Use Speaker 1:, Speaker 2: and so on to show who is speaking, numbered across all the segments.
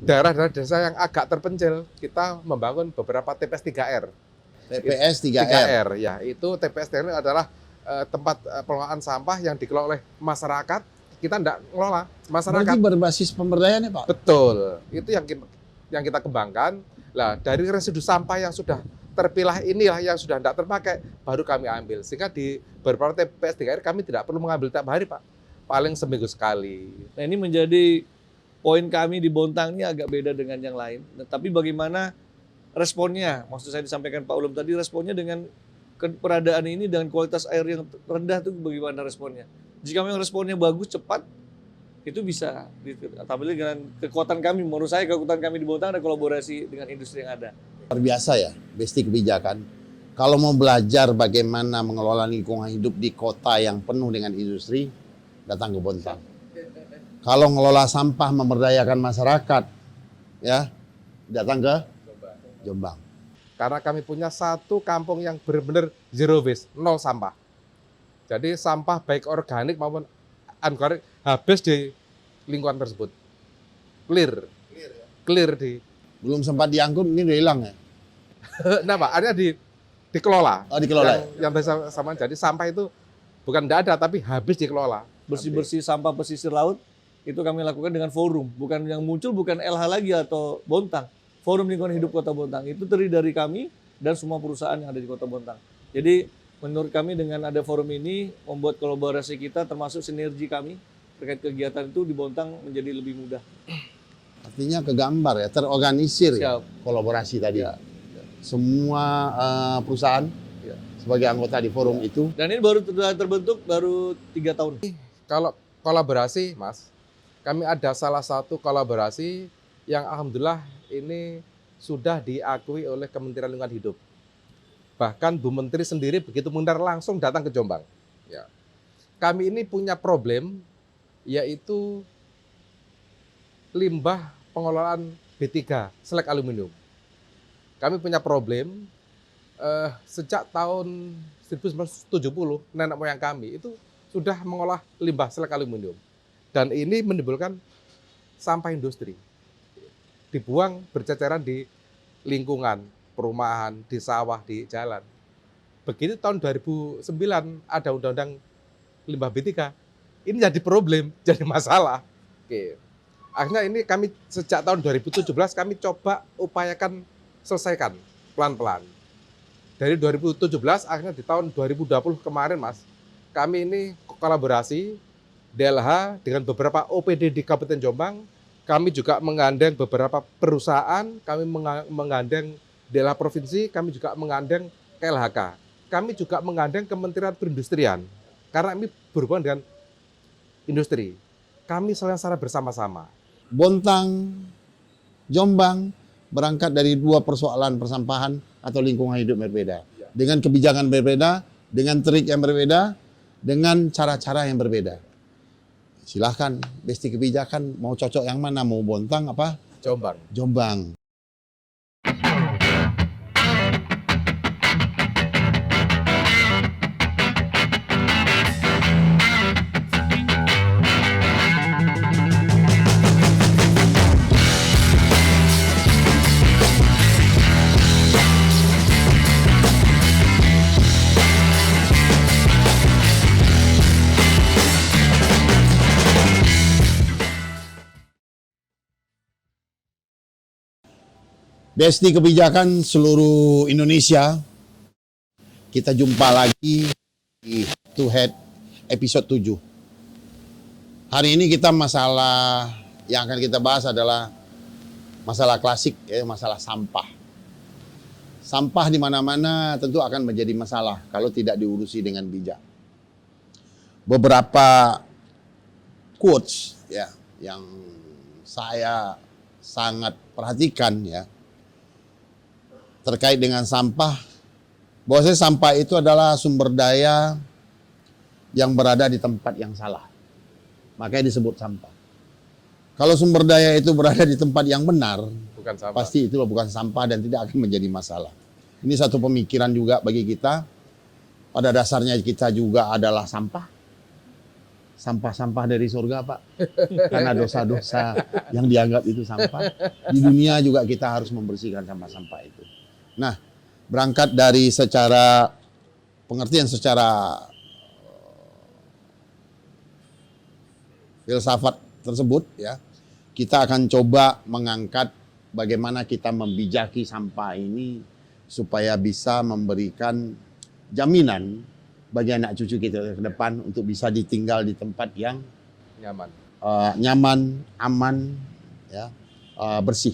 Speaker 1: daerah-daerah desa yang agak terpencil, kita membangun beberapa TPS 3R.
Speaker 2: TPS 3R.
Speaker 1: 3R ya, itu TPS 3R adalah tempat pengelolaan sampah yang dikelola oleh masyarakat. Kita tidak ngelola, masyarakat.
Speaker 2: Berarti berbasis pemberdayaan ya Pak?
Speaker 1: Betul, itu yang kita kembangkan. Lah dari residu sampah yang sudah terpilah inilah yang sudah tidak terpakai, baru kami ambil. Sehingga di beberapa TPS 3R kami tidak perlu mengambil tiap hari Pak, paling seminggu sekali.
Speaker 3: Nah ini menjadi poin kami di Bontang ini agak beda dengan yang lain. Nah, tapi bagaimana responnya? Maksud saya disampaikan Pak Ulum tadi, responnya dengan keberadaan ini dengan kualitas air yang rendah itu bagaimana responnya? Jika memang responnya bagus, cepat, itu bisa. Tapi dengan kekuatan kami, menurut saya kekuatan kami di Bontang ada kolaborasi dengan industri yang ada.
Speaker 2: Luar biasa ya, Besti Kebijakan. Kalau mau belajar bagaimana mengelola lingkungan hidup di kota yang penuh dengan industri, datang ke Bontang. Kalau ngelola sampah memberdayakan masyarakat, ya datang ke Jombang.
Speaker 1: Karena kami punya satu kampung yang benar-benar zero waste, nol sampah. Jadi sampah baik organik maupun anorganik habis di lingkungan tersebut. Clear di.
Speaker 2: Belum sempat diangkut, ini udah hilang ya?
Speaker 1: Nah Pak, akhirnya dikelola.
Speaker 2: Oh dikelola.
Speaker 1: Yang sama jadi sampah itu bukan tidak ada tapi habis dikelola.
Speaker 3: Bersih-bersih sampah pesisir laut itu kami lakukan dengan forum, bukan yang muncul bukan LH lagi atau Bontang. Forum Lingkungan Hidup Kota Bontang itu terdiri dari kami dan semua perusahaan yang ada di Kota Bontang. Jadi menurut kami dengan ada forum ini membuat kolaborasi kita termasuk sinergi kami terkait kegiatan itu di Bontang menjadi lebih mudah.
Speaker 2: Artinya kegambar ya, terorganisir ya,
Speaker 3: Siap.
Speaker 2: kolaborasi tadi.
Speaker 3: Ya.
Speaker 2: Semua perusahaan
Speaker 3: Ya.
Speaker 2: sebagai anggota di forum itu.
Speaker 3: Dan ini baru terbentuk baru 3 tahun.
Speaker 1: Kalau kolaborasi Mas, kami ada salah satu kolaborasi yang alhamdulillah ini sudah diakui oleh Kementerian Lingkungan Hidup. Bahkan Bu Menteri sendiri begitu mendengar langsung datang ke Jombang. Ya. Kami ini punya problem yaitu limbah pengelolaan B3, selek aluminium. Kami punya problem sejak tahun 1970, nenek moyang kami itu sudah mengolah limbah selek aluminium. Dan ini menimbulkan sampah industri. Dibuang berceceran di lingkungan, perumahan, di sawah, di jalan. Begitu tahun 2009 ada undang-undang limbah B3. Ini jadi problem, jadi masalah. Oke. Akhirnya ini kami sejak tahun 2017 kami coba upayakan selesaikan pelan-pelan. Dari 2017 akhirnya di tahun 2020 kemarin Mas, kami ini kolaborasi DLH dengan beberapa OPD di Kabupaten Jombang. Kami juga menggandeng beberapa perusahaan, kami menggandeng DLH Provinsi, kami juga menggandeng KLHK. Kami juga menggandeng Kementerian Perindustrian, karena ini berhubungan dengan industri. Kami secara bersama-sama.
Speaker 2: Bontang, Jombang berangkat dari dua persoalan persampahan atau lingkungan hidup berbeda. Dengan kebijakan berbeda, dengan trik yang berbeda, dengan cara-cara yang berbeda. Silahkan, Besti Kebijakan mau cocok yang mana? Mau Bontang apa?
Speaker 1: Jombang.
Speaker 2: Jombang. Besti Kebijakan seluruh Indonesia, kita jumpa lagi di Head to Head episode 7. Hari ini kita masalah yang akan kita bahas adalah masalah klasik, ya, masalah sampah. Sampah di mana-mana tentu akan menjadi masalah kalau tidak diurusi dengan bijak. Beberapa quotes ya yang saya sangat perhatikan ya terkait dengan sampah, bahwasanya sampah itu adalah sumber daya yang berada di tempat yang salah. Makanya disebut sampah. Kalau sumber daya itu berada di tempat yang benar,
Speaker 1: Bukan sampah.
Speaker 2: pasti itu bukan sampah dan tidak akan menjadi masalah. Ini satu pemikiran juga bagi kita. Pada dasarnya kita juga adalah sampah. sampah-sampah dari surga, Pak. Karena dosa-dosa yang dianggap itu sampah. Di dunia juga kita harus membersihkan sampah-sampah itu. Nah, berangkat dari secara pengertian secara filsafat tersebut ya, kita akan coba mengangkat bagaimana kita membijaki sampah ini supaya bisa memberikan jaminan bagi anak cucu kita ke depan untuk bisa ditinggal di tempat yang
Speaker 1: Nyaman.
Speaker 2: nyaman, aman, ya, bersih.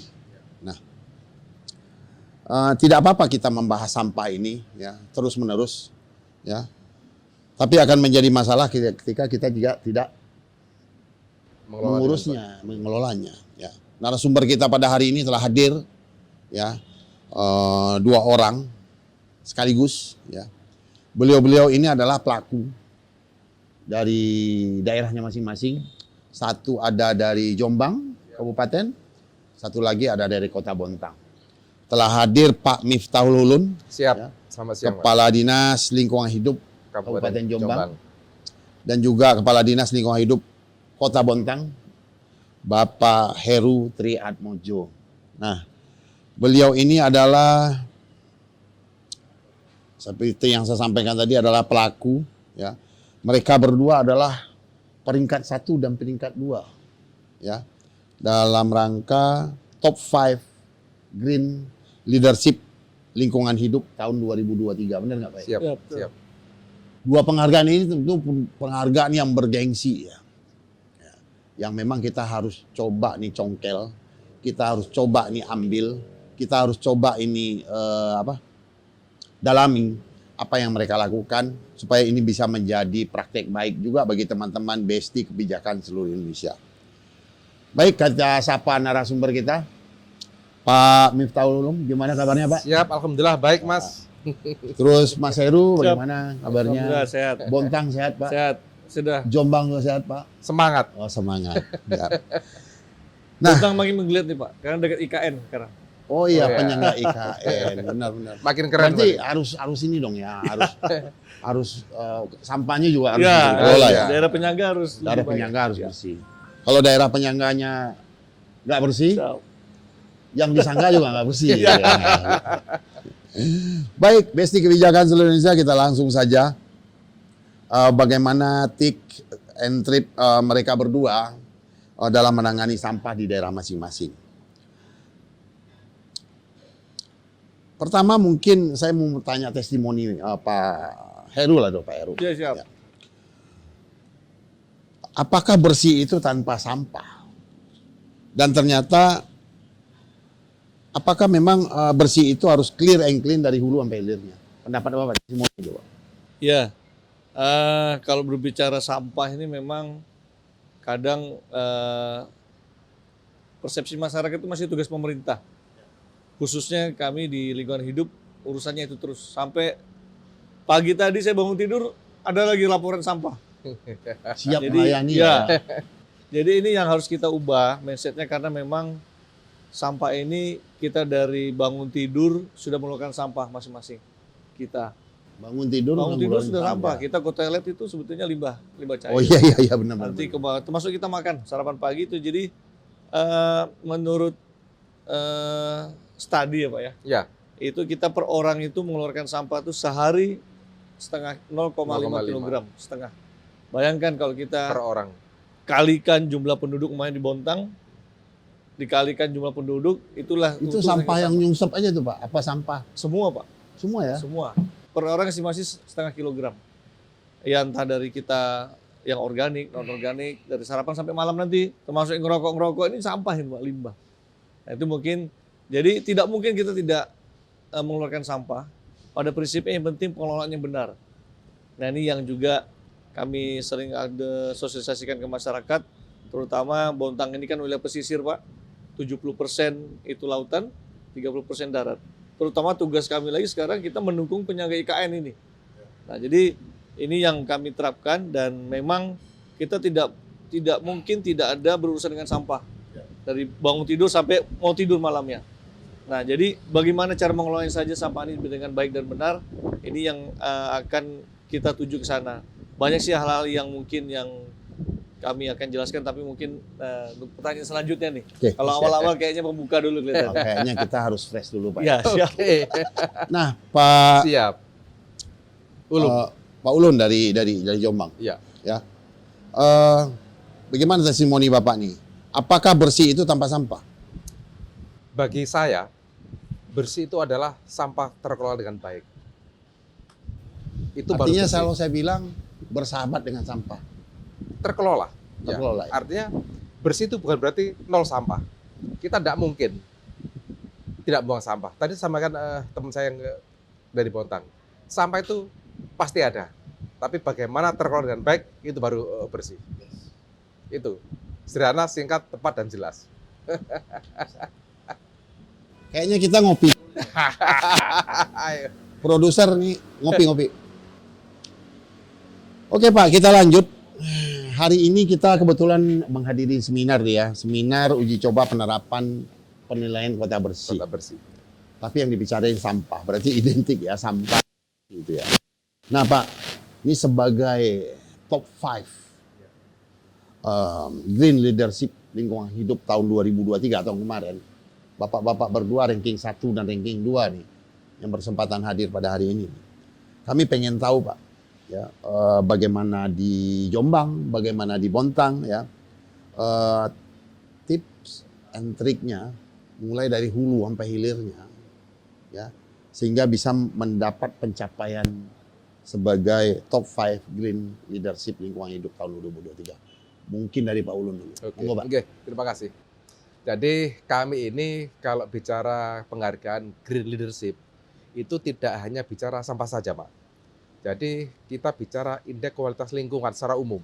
Speaker 2: Nah, tidak apa-apa kita membahas sampah ini ya terus menerus, ya. Tapi akan menjadi masalah ketika kita juga tidak mengurusnya, mengelolanya. Ya. Narasumber kita pada hari ini telah hadir, ya, 2 orang sekaligus, ya. Beliau-beliau ini adalah pelaku dari daerahnya masing-masing. Satu ada dari Jombang, Kabupaten. Satu lagi ada dari Kota Bontang. Telah hadir Pak Miftahul Ulun,
Speaker 1: Siap.
Speaker 2: ya,
Speaker 1: Selamat siang, Pak.
Speaker 2: Kepala Dinas Lingkungan Hidup Kabupaten Jombang. Dan juga Kepala Dinas Lingkungan Hidup Kota Bontang, Bapak Heru Triatmojo. Nah, beliau ini adalah seperti yang saya sampaikan tadi adalah pelaku, ya. Mereka berdua adalah peringkat 1 dan peringkat 2, ya, dalam rangka top 5 Green Leadership Lingkungan Hidup tahun 2023. Benar nggak Pak?
Speaker 1: Siap.
Speaker 3: Ya,
Speaker 1: Siap.
Speaker 2: 2 penghargaan ini tentu penghargaan yang bergengsi, ya. Yang memang kita harus coba nih congkel, kita harus coba nih ambil, kita harus coba ini dalami apa yang mereka lakukan supaya ini bisa menjadi praktek baik juga bagi teman-teman besti kebijakan seluruh Indonesia. Baik, kita sapa narasumber kita, Pak Miftahul Ulum, gimana kabarnya Pak?
Speaker 1: Siap, alhamdulillah baik, Mas.
Speaker 2: Terus Mas Heru,
Speaker 3: Siap.
Speaker 2: bagaimana kabarnya?
Speaker 3: Alhamdulillah sehat.
Speaker 2: Bontang sehat Pak?
Speaker 3: Sehat. Sudah.
Speaker 2: Jombang juga sehat Pak?
Speaker 1: Semangat.
Speaker 2: Oh semangat. Ya.
Speaker 3: Nah, Bontang makin menggeliat nih Pak, karena dekat IKN sekarang.
Speaker 2: Oh iya,
Speaker 1: Oh, iya.
Speaker 2: penyangga IKN, benar-benar.
Speaker 1: Makin keren.
Speaker 2: Berarti
Speaker 1: Mas.
Speaker 2: harus ini dong ya, harus sampahnya juga harus
Speaker 3: Ya,
Speaker 2: dikelola ya.
Speaker 3: daerah penyangga harus
Speaker 2: Daerah
Speaker 3: lebih baik.
Speaker 2: penyangga harus
Speaker 3: Ya.
Speaker 2: bersih. Kalau daerah penyangganya nggak bersih,
Speaker 3: Siap.
Speaker 2: yang disangga juga nggak bersih.
Speaker 3: Iya.
Speaker 2: Ya. Baik, Besti Kebijakan Seluruh Indonesia, kita langsung saja. Bagaimana tik and trip mereka berdua dalam menangani sampah di daerah masing-masing. Pertama mungkin saya mau tanya testimoni Pak Heru lah dong, Pak Heru.
Speaker 3: Iya, siap.
Speaker 2: Ya. Apakah bersih itu tanpa sampah? Dan ternyata apakah memang bersih itu harus clear and clean dari hulu sampai hilirnya? Pendapat Bapak testimoni coba.
Speaker 3: Ya, kalau berbicara sampah ini memang kadang persepsi masyarakat itu masih tugas pemerintah. Khususnya kami di lingkungan hidup, urusannya itu terus. Sampai pagi tadi saya bangun tidur, ada lagi laporan sampah.
Speaker 2: Siap
Speaker 3: Jadi,
Speaker 2: melayani
Speaker 3: ya.
Speaker 2: ya.
Speaker 3: Jadi ini yang harus kita ubah mindsetnya, karena memang sampah ini kita dari bangun tidur sudah mengeluarkan sampah masing-masing kita.
Speaker 2: Bangun tidur
Speaker 3: Sudah sampah. Kita ke toilet itu sebetulnya limbah cair.
Speaker 2: Oh iya benar.
Speaker 3: Nanti termasuk kita makan sarapan pagi itu. Jadi menurut studi ya Pak ya,
Speaker 1: Ya.
Speaker 3: itu kita per orang itu mengeluarkan sampah itu sehari 0,5 kilogram setengah. Bayangkan kalau kita
Speaker 1: Per orang.
Speaker 3: kalikan jumlah penduduk main di Bontang, dikalikan jumlah penduduk, itulah
Speaker 2: Itu
Speaker 3: utuh
Speaker 2: sampah yang
Speaker 3: sampah.
Speaker 2: nyungsep aja tuh Pak. Apa sampah?
Speaker 3: Semua Pak,
Speaker 2: Semua ya.
Speaker 3: semua. Per orang estimasi setengah kilogram. Ya entah dari kita yang organik, non organik, dari sarapan sampai malam nanti, termasuk yang ngerokok ini sampah ini Pak, limbah. Nah, itu mungkin, jadi tidak mungkin kita tidak mengeluarkan sampah. Pada prinsipnya yang penting pengelolaannya benar. Nah ini yang juga kami sering ada sosialisasikan ke masyarakat, terutama Bontang ini kan wilayah pesisir Pak, 70% itu lautan, 30% darat. Terutama tugas kami lagi sekarang kita mendukung penyangga IKN ini. Nah jadi ini yang kami terapkan, dan memang kita tidak mungkin tidak ada berurusan dengan sampah. Dari bangun tidur sampai mau tidur malamnya. Nah, jadi bagaimana cara mengelolanya saja sampah ini dengan baik dan benar, ini yang akan kita tuju ke sana. Banyak sih hal-hal yang mungkin yang kami akan jelaskan, tapi mungkin untuk pertanyaan selanjutnya nih.
Speaker 2: Oke.
Speaker 3: Kalau awal-awal kayaknya pembuka dulu kelihatan.
Speaker 2: Kayaknya kita harus fresh dulu Pak.
Speaker 3: Ya, siap.
Speaker 1: Oke.
Speaker 2: Nah Pak
Speaker 1: Siap. Ulum.
Speaker 2: Pak Ulun dari Jombang.
Speaker 1: Iya.
Speaker 2: Ya. Bagaimana testimoni Bapak nih? Apakah bersih itu tanpa sampah?
Speaker 1: Bagi saya, bersih itu adalah sampah terkelola dengan baik. Itu baru
Speaker 2: Artinya
Speaker 1: bersih.
Speaker 2: selalu saya bilang bersahabat dengan sampah.
Speaker 1: Terkelola. Ya.
Speaker 2: Terkelola, ya.
Speaker 1: Artinya bersih itu bukan berarti nol sampah. Kita tidak mungkin tidak buang sampah. Tadi sampaikan teman saya yang dari Bontang. Sampah itu pasti ada. Tapi bagaimana terkelola dengan baik, itu baru bersih. Itu. Sederhana, singkat, tepat, dan jelas.
Speaker 2: Kayaknya kita ngopi.
Speaker 1: Ayo.
Speaker 2: Produser nih ngopi-ngopi. Oke Pak, kita lanjut. Hari ini kita kebetulan menghadiri seminar ya. Seminar uji coba penerapan penilaian kota bersih.
Speaker 1: Kota bersih.
Speaker 2: Tapi yang dibicarain sampah. Berarti identik ya, sampah. Gitu ya. Nah Pak, ini sebagai top 5 Green Leadership Lingkungan Hidup tahun 2023 tahun kemarin. Bapak-bapak berdua ranking 1 dan ranking 2 nih yang berkesempatan hadir pada hari ini. Kami pengen tahu Pak, ya bagaimana di Jombang, bagaimana di Bontang, ya tips and triknya mulai dari hulu sampai hilirnya, ya sehingga bisa mendapat pencapaian sebagai top 5 Green Leadership Lingkungan Hidup tahun 2023. Mungkin dari Pak Ulun dulu.
Speaker 1: Oke,
Speaker 2: Monggo, Pak.
Speaker 1: Oke, terima kasih. Jadi kami ini kalau bicara penghargaan Green Leadership itu tidak hanya bicara sampah saja, Pak. Jadi kita bicara indeks kualitas lingkungan secara umum.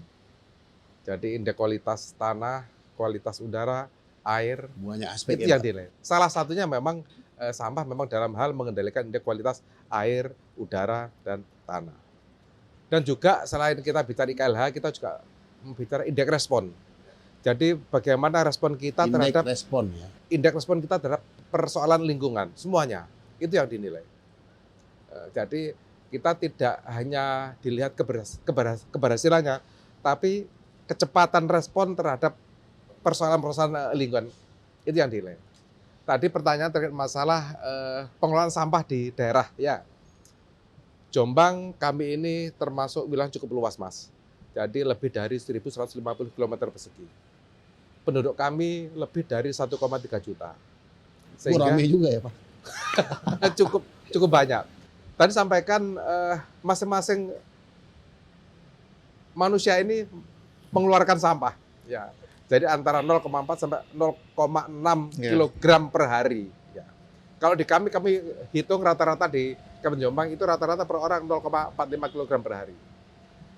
Speaker 1: Jadi indeks kualitas tanah, kualitas udara, air,
Speaker 2: Banyak aspek
Speaker 1: itu
Speaker 2: ya,
Speaker 1: yang
Speaker 2: Pak.
Speaker 1: dinilai. Salah satunya memang sampah memang dalam hal mengendalikan indeks kualitas air, udara, dan tanah. Dan juga selain kita bicara IKLH, kita juga bicara indeks respon. Jadi bagaimana respon kita
Speaker 2: Indeks
Speaker 1: terhadap
Speaker 2: respon ya.
Speaker 1: indeks respon kita terhadap persoalan lingkungan, semuanya itu yang dinilai. Jadi kita tidak hanya dilihat keberhasilannya, tapi kecepatan respon terhadap persoalan-persoalan lingkungan itu yang dinilai. Tadi pertanyaan terkait masalah pengelolaan sampah di daerah, ya. Jombang kami ini termasuk wilayah cukup luas, Mas. Jadi lebih dari 1.150 km persegi. Penduduk kami lebih dari 1,3 juta.
Speaker 2: Rame juga ya Pak.
Speaker 1: cukup banyak. Tadi sampaikan masing-masing manusia ini mengeluarkan sampah. Ya. Jadi antara 0,4 sampai 0,6 kilogram per hari. Ya. Kalau di kami hitung rata-rata di Kabupaten Jombang itu rata-rata per orang 0,45 kilogram per hari.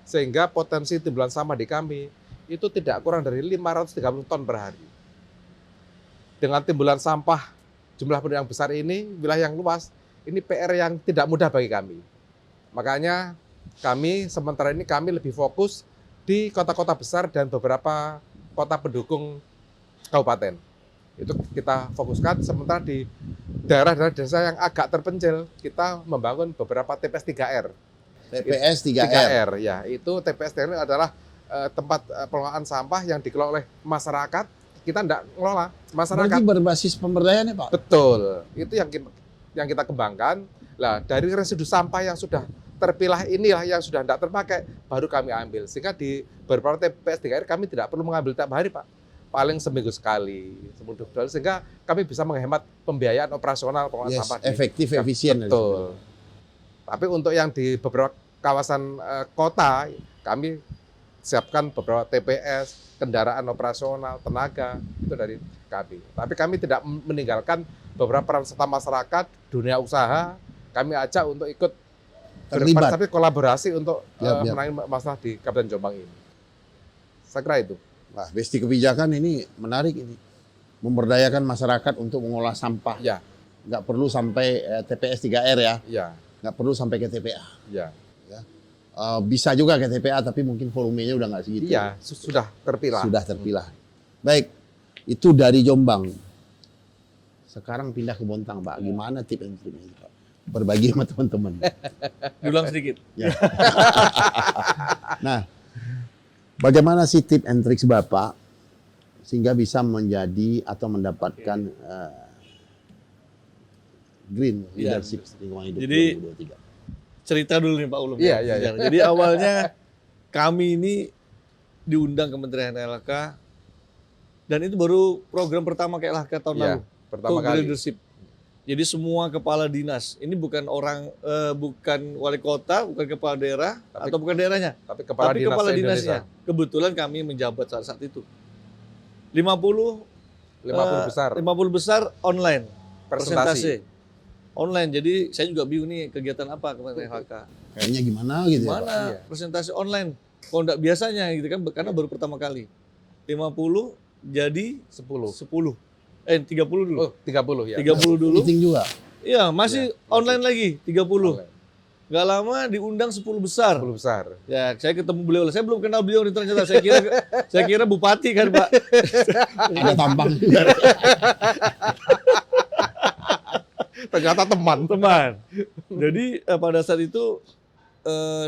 Speaker 1: Sehingga potensi timbulan sampah di kami itu tidak kurang dari 530 ton per hari. Dengan timbulan sampah jumlah penduduk yang besar ini, wilayah yang luas, ini PR yang tidak mudah bagi kami. Makanya kami sementara ini kami lebih fokus di kota-kota besar dan beberapa kota pendukung kabupaten. Itu kita fokuskan, sementara di daerah-daerah desa yang agak terpencil, kita membangun beberapa TPS 3R.
Speaker 2: TPS 3R.
Speaker 1: 3R, ya. Itu TPS 3R adalah tempat pengelolaan sampah yang dikelola oleh masyarakat. Kita tidak ngelola, masyarakat.
Speaker 2: Berarti berbasis pemberdayaan ya Pak?
Speaker 1: Betul, itu yang kita kembangkan. Lah dari residu sampah yang sudah terpilah inilah yang sudah tidak terpakai, baru kami ambil. Sehingga di beberapa TPS 3R kami tidak perlu mengambil tiap hari, Pak. Paling seminggu sekali, sehingga kami bisa menghemat pembiayaan operasional pengelolaan sampah.
Speaker 2: Efektif, efisien.
Speaker 1: Betul. Tapi untuk yang di beberapa kawasan kota, kami siapkan beberapa TPS, kendaraan operasional, tenaga, itu dari kami. Tapi kami tidak meninggalkan beberapa peran serta masyarakat, dunia usaha, kami ajak untuk ikut
Speaker 2: Terlibat.
Speaker 1: tapi kolaborasi untuk menangani masalah di Kabupaten Jombang ini. Saya kira itu.
Speaker 2: Wah, besti kebijakan ini menarik ini. Memberdayakan masyarakat untuk mengolah sampah.
Speaker 1: Ya.
Speaker 2: Nggak perlu sampai TPS 3R ya.
Speaker 1: Ya.
Speaker 2: Nggak perlu sampai ke TPA.
Speaker 1: Ya.
Speaker 2: Bisa juga ke TPA, tapi mungkin volumenya udah nggak segitu.
Speaker 1: Iya, sudah terpilah.
Speaker 2: Sudah terpilah. Baik, itu dari Jombang. Sekarang pindah ke Bontang, Pak. Gimana tip and triknya, Pak? Berbagi sama teman-teman.
Speaker 3: Diulang sedikit.
Speaker 2: Ya. Nah, Bagaimana sih tip and tricks Bapak sehingga bisa menjadi atau mendapatkan green
Speaker 3: Iya.
Speaker 2: leadership lingkungan hidup
Speaker 3: Jadi,
Speaker 2: 2023?
Speaker 3: Cerita dulu nih Pak Ulum.
Speaker 1: Iya,
Speaker 3: ya,
Speaker 1: iya, iya.
Speaker 3: sejarah. Jadi awalnya kami ini diundang Kementerian LHK dan itu baru program pertama kayak LHK tahun
Speaker 1: Iya,
Speaker 3: lalu.
Speaker 1: pertama
Speaker 3: Itu
Speaker 1: kali.
Speaker 3: leadership. Jadi semua kepala dinas, ini bukan orang, bukan wali kota, bukan kepala daerah,
Speaker 1: Tapi-
Speaker 3: atau bukan daerahnya,
Speaker 1: Tapi kepala
Speaker 3: tapi
Speaker 1: dinas
Speaker 3: kepala
Speaker 1: se-Indonesia.
Speaker 3: dinasnya. Kebetulan kami menjabat saat itu. 50
Speaker 1: 50 besar
Speaker 3: 50 besar online,
Speaker 1: presentasi.
Speaker 3: presentasi. Online, jadi saya juga bingung nih kegiatan apa Kementerian LHK.
Speaker 2: Kayaknya gimana gitu ya, Pak?
Speaker 3: Mana
Speaker 1: Iya.
Speaker 3: presentasi online? Kalau enggak biasanya gitu kan, karena baru pertama kali. 50 jadi
Speaker 1: 10.
Speaker 3: 10. 30 dulu.
Speaker 1: Oh, 30 ya.
Speaker 3: 30 dulu.
Speaker 2: Meeting juga.
Speaker 3: Iya, masih
Speaker 1: Iya,
Speaker 3: online lagi 30.
Speaker 1: Online.
Speaker 3: Gak lama diundang 10 besar.
Speaker 1: 10 besar.
Speaker 3: Ya, saya ketemu beliau. Saya belum kenal beliau nih ternyata. Saya kira bupati kan, Pak.
Speaker 2: Ada tampang juga.
Speaker 1: Ternyata teman.
Speaker 3: Teman. Jadi pada saat itu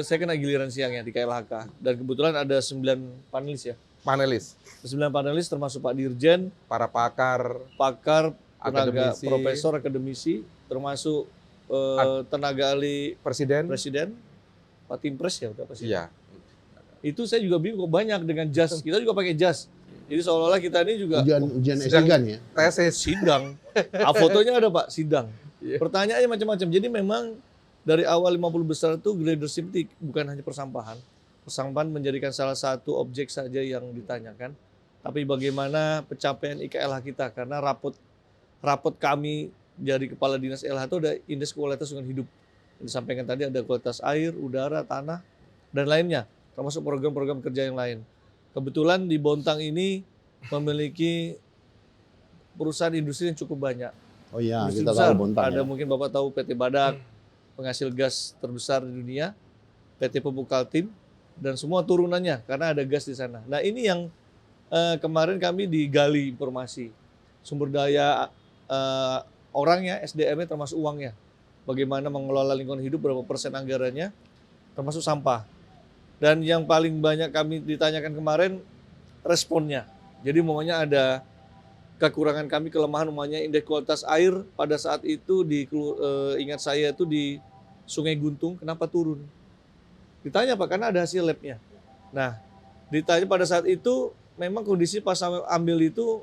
Speaker 3: saya kena giliran siangnya di KLHK dan kebetulan ada 9 panelis ya.
Speaker 1: Panelis,
Speaker 3: 9 panelis termasuk Pak Dirjen,
Speaker 1: para pakar,
Speaker 3: pakar, tenaga
Speaker 1: akademisi,
Speaker 3: profesor akademisi, termasuk tenaga ahli
Speaker 1: presiden.
Speaker 3: presiden, Pak Timpres ya, udah pasti.
Speaker 1: Iya.
Speaker 3: Itu saya juga bingung kok banyak dengan jas. Kita juga pakai jas. Jadi seolah-olah kita ini juga
Speaker 2: Ujian
Speaker 1: Sedang-
Speaker 2: S3 ya.
Speaker 1: Tesis.
Speaker 3: sidang. Fotonya ada Pak, sidang.
Speaker 1: Iya.
Speaker 3: Pertanyaannya macam-macam. Jadi memang dari awal 50 besar itu leadership bukan hanya persampahan. Persampahan menjadikan salah satu objek saja yang ditanyakan. Tapi bagaimana pencapaian IKLH kita. Karena rapot kami dari Kepala Dinas LH itu ada indeks kualitas lingkungan hidup. Yang disampaikan tadi ada kualitas air, udara, tanah, dan lainnya. Termasuk program-program kerja yang lain. Kebetulan di Bontang ini memiliki perusahaan industri yang cukup banyak.
Speaker 2: Oh iya,
Speaker 3: Industri
Speaker 2: kita
Speaker 3: besar.
Speaker 2: tahu Bontang
Speaker 3: Ada
Speaker 2: ya.
Speaker 3: mungkin Bapak tahu PT Badak, penghasil gas terbesar di dunia, PT Pupuk Kaltim, dan semua turunannya karena ada gas di sana. Nah ini yang kemarin kami digali informasi, sumber daya orangnya, SDM-nya termasuk uangnya. Bagaimana mengelola lingkungan hidup, berapa persen anggarannya, termasuk sampah. Dan yang paling banyak kami ditanyakan kemarin, responnya. Jadi umpamanya ada kekurangan kami, kelemahan umpamanya indeks kualitas air pada saat itu ingat saya itu di Sungai Guntung, kenapa turun? Ditanya Pak, karena ada hasil labnya. Nah, ditanya pada saat itu memang kondisi pas ambil itu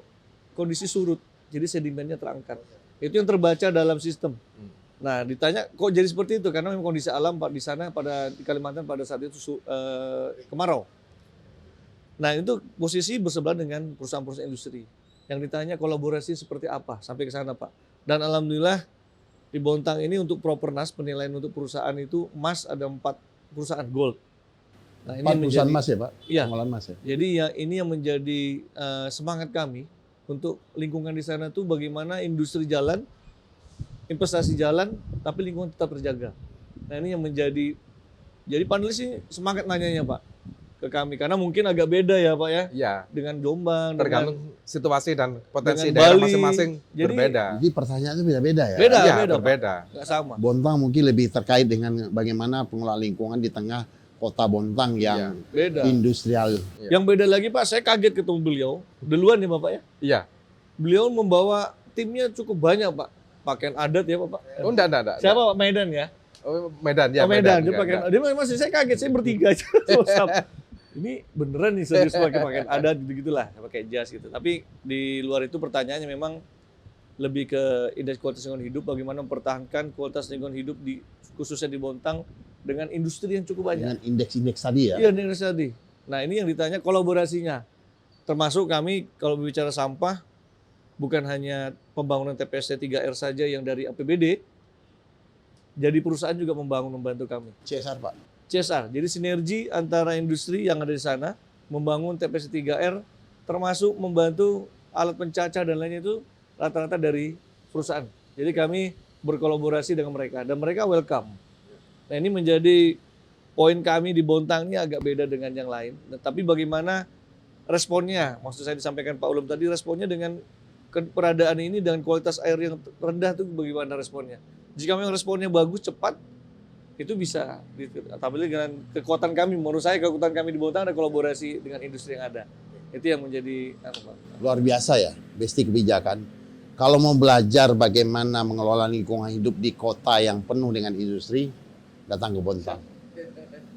Speaker 3: kondisi surut, jadi sedimennya terangkat. Itu yang terbaca dalam sistem. Nah, ditanya kok jadi seperti itu karena memang kondisi alam Pak di sana di Kalimantan pada saat itu kemarau. Nah, itu posisi bersebelahan dengan perusahaan-perusahaan industri. Yang ditanya kolaborasi seperti apa sampai ke sana Pak. Dan alhamdulillah di Bontang ini untuk Propernas penilaian untuk perusahaan itu emas ada 4 perusahaan gold. Nah, ini
Speaker 2: 4 perusahaan emas ya Pak?
Speaker 3: Iya.
Speaker 2: Pengolahan emas ya?
Speaker 3: Jadi ini yang menjadi semangat kami untuk lingkungan di sana tuh bagaimana industri jalan, investasi jalan, tapi lingkungan tetap terjaga. Nah ini yang menjadi, jadi panelis ini semangat nanyanya Pak ke kami karena mungkin agak beda ya Pak ya
Speaker 1: Iya.
Speaker 3: dengan Jombang,
Speaker 1: Tergantung situasi dan potensi
Speaker 3: dengan
Speaker 1: daerah
Speaker 3: Bali.
Speaker 1: masing-masing
Speaker 3: Jadi-
Speaker 1: berbeda.
Speaker 2: Jadi pertanyaannya beda-beda ya?
Speaker 3: Beda,
Speaker 1: Iya,
Speaker 3: beda, Pak.
Speaker 1: berbeda.
Speaker 3: nggak sama.
Speaker 2: Bontang mungkin lebih terkait dengan bagaimana pengelolaan lingkungan di tengah kota Bontang yang
Speaker 3: Beda.
Speaker 2: industrial.
Speaker 1: Iya.
Speaker 3: Yang beda lagi Pak, saya kaget ketemu beliau duluan ya Bapak ya.
Speaker 1: Iya.
Speaker 3: Beliau membawa timnya cukup banyak Pak, pakaian adat ya Bapak.
Speaker 1: Oh, enggak.
Speaker 3: Siapa Pak Medan ya?
Speaker 1: Oh, Medan ya.
Speaker 3: Oh, Medan, dia
Speaker 1: enggak,
Speaker 3: pakai.
Speaker 1: enggak.
Speaker 3: Dia memang saya kaget, saya bertiga aja. Ini beneran nih serius pakai pakaian adat gitu-gitulah, pakai jas gitu. Tapi di luar itu pertanyaannya memang lebih ke indeks kualitas lingkungan hidup, bagaimana mempertahankan kualitas lingkungan hidup di khususnya di Bontang dengan industri yang cukup banyak.
Speaker 2: Dengan indeks-indeks tadi ya?
Speaker 3: Iya, indeks tadi. Nah, ini yang ditanya kolaborasinya. Termasuk kami kalau berbicara sampah bukan hanya pembangunan TPST 3R saja yang dari APBD, jadi perusahaan juga membantu kami.
Speaker 2: CSR Pak.
Speaker 3: CSR, jadi sinergi antara industri yang ada di sana membangun TPS 3R termasuk membantu alat pencacah dan lainnya itu rata-rata dari perusahaan. Jadi kami berkolaborasi dengan mereka dan mereka welcome. Nah ini menjadi poin kami di Bontang ini agak beda dengan yang lain. Nah, tapi bagaimana responnya? Maksud saya disampaikan Pak Ulum tadi responnya dengan keberadaan ini dengan kualitas air yang rendah itu bagaimana responnya? Jika memang responnya bagus, cepat, itu bisa. Apalagi dengan kekuatan kami, menurut saya kekuatan kami di Bontang ada kolaborasi dengan industri yang ada. Itu yang menjadi Pak.
Speaker 2: Luar biasa ya, besti kebijakan. Kalau mau belajar bagaimana mengelola lingkungan hidup di kota yang penuh dengan industri, datang ke Bontang.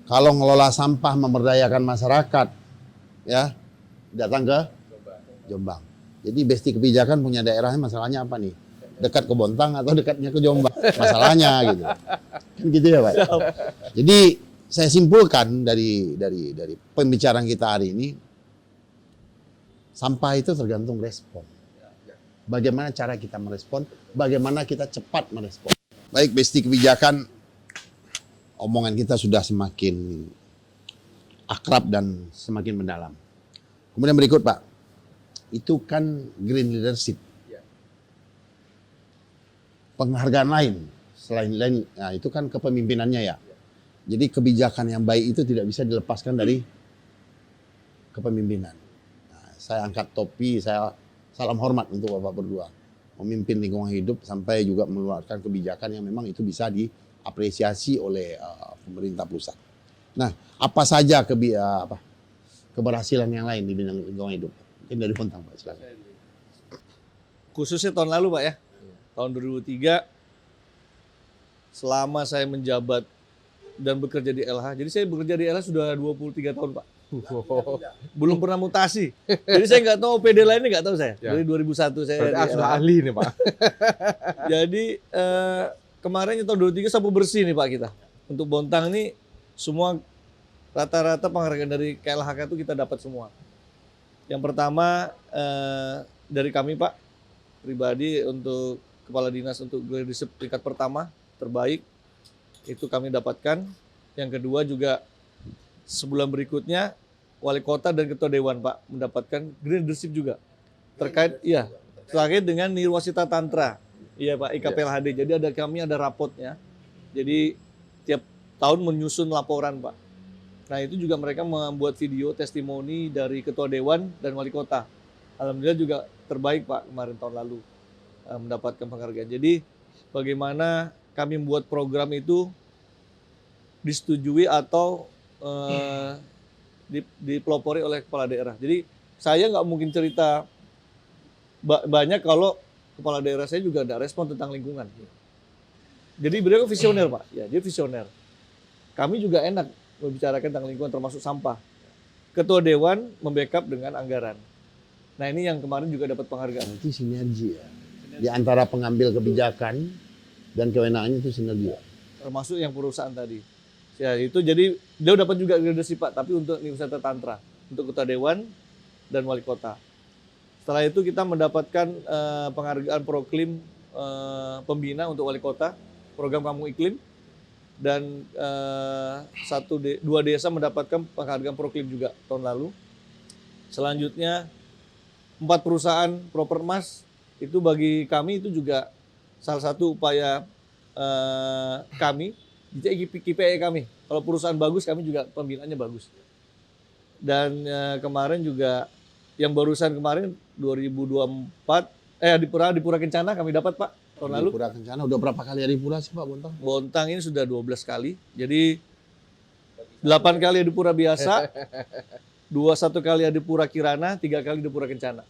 Speaker 2: Kalau ngelola sampah memberdayakan masyarakat, ya datang ke Jombang. Jadi besti kebijakan punya daerahnya masalahnya apa nih? Dekat ke Bontang atau dekatnya ke Jombang? Masalahnya gitu. Kan gitu ya Pak. Jadi saya simpulkan dari pembicaraan kita hari ini, sampah itu tergantung respon. Bagaimana cara kita merespon, bagaimana kita cepat merespon. Baik, besti kebijakan, omongan kita sudah semakin akrab dan semakin mendalam. Kemudian berikut Pak, itu kan green leadership. Penghargaan lain, selain lain, nah itu kan kepemimpinannya ya. Jadi kebijakan yang baik itu tidak bisa dilepaskan dari kepemimpinan. Nah, saya angkat topi, saya salam hormat untuk Bapak berdua. Memimpin lingkungan hidup sampai juga mengeluarkan kebijakan yang memang itu bisa diapresiasi oleh pemerintah pusat. Nah, apa saja keberhasilan yang lain di bidang lingkungan hidup? Mungkin dari Bontang Pak, silakan.
Speaker 3: Khususnya tahun lalu Pak ya, tahun 2003, selama saya menjabat dan bekerja di LH, jadi saya bekerja di LH sudah 23 tahun Pak. Belum pernah mutasi. Jadi saya nggak tahu OPD lainnya, nggak tahu saya.
Speaker 1: Ya.
Speaker 3: Dari 2001 saya
Speaker 1: Berarti
Speaker 3: di
Speaker 1: sudah
Speaker 3: LH.
Speaker 1: ahli nih Pak.
Speaker 3: Jadi kemarin tahun 23 sapu bersih nih Pak kita. Untuk Bontang nih semua rata-rata penghargaan dari KLHK itu kita dapat semua. Yang pertama dari kami Pak pribadi untuk Kepala Dinas untuk leadership tingkat pertama terbaik itu kami dapatkan. Yang kedua juga sebulan berikutnya Wali Kota dan Ketua Dewan Pak mendapatkan green leadership juga terkait dengan Nirwasita Tantra. Iya Pak, IKPLHD. Jadi kami ada rapotnya. Jadi tiap tahun menyusun laporan Pak. Nah itu juga mereka membuat video testimoni dari Ketua Dewan dan Wali Kota. Alhamdulillah juga terbaik Pak kemarin tahun lalu mendapatkan penghargaan. Jadi bagaimana kami membuat program itu disetujui atau dipelopori oleh kepala daerah. Jadi saya nggak mungkin cerita banyak kalau kepala daerah saya juga ada respon tentang lingkungan. Jadi beliau visioner Pak, ya dia visioner. Kami juga enak membicarakan tentang lingkungan termasuk sampah. Ketua Dewan membackup dengan anggaran. Nah ini yang kemarin juga dapat penghargaan.
Speaker 2: Itu sinergi ya. Di antara pengambil kebijakan dan kewenangannya itu sinergi.
Speaker 3: Termasuk yang perusahaan tadi. Ya itu jadi dia dapat juga leadership Pak, tapi untuk Nirwasita Tantra, untuk Ketua Dewan dan Wali Kota. Setelah itu kita mendapatkan penghargaan Proklim pembina untuk Wali Kota, program Kampung Iklim, dan dua desa mendapatkan penghargaan Proklim juga tahun lalu. Selanjutnya 4 perusahaan Propermas itu bagi kami itu juga salah satu upaya kami. Jadi KPI kami, kalau perusahaan bagus kami juga pembinaannya bagus. Dan kemarin juga yang barusan kemarin 2024 di Pura Kencana kami dapat Pak tahun lalu.
Speaker 2: Pura Kencana udah berapa kali di Pura sih Pak Bontang?
Speaker 3: Bontang ini sudah 12 kali. Jadi 8 kali di Pura biasa, 21 kali di Pura Kirana, 3 kali di Pura Kencana.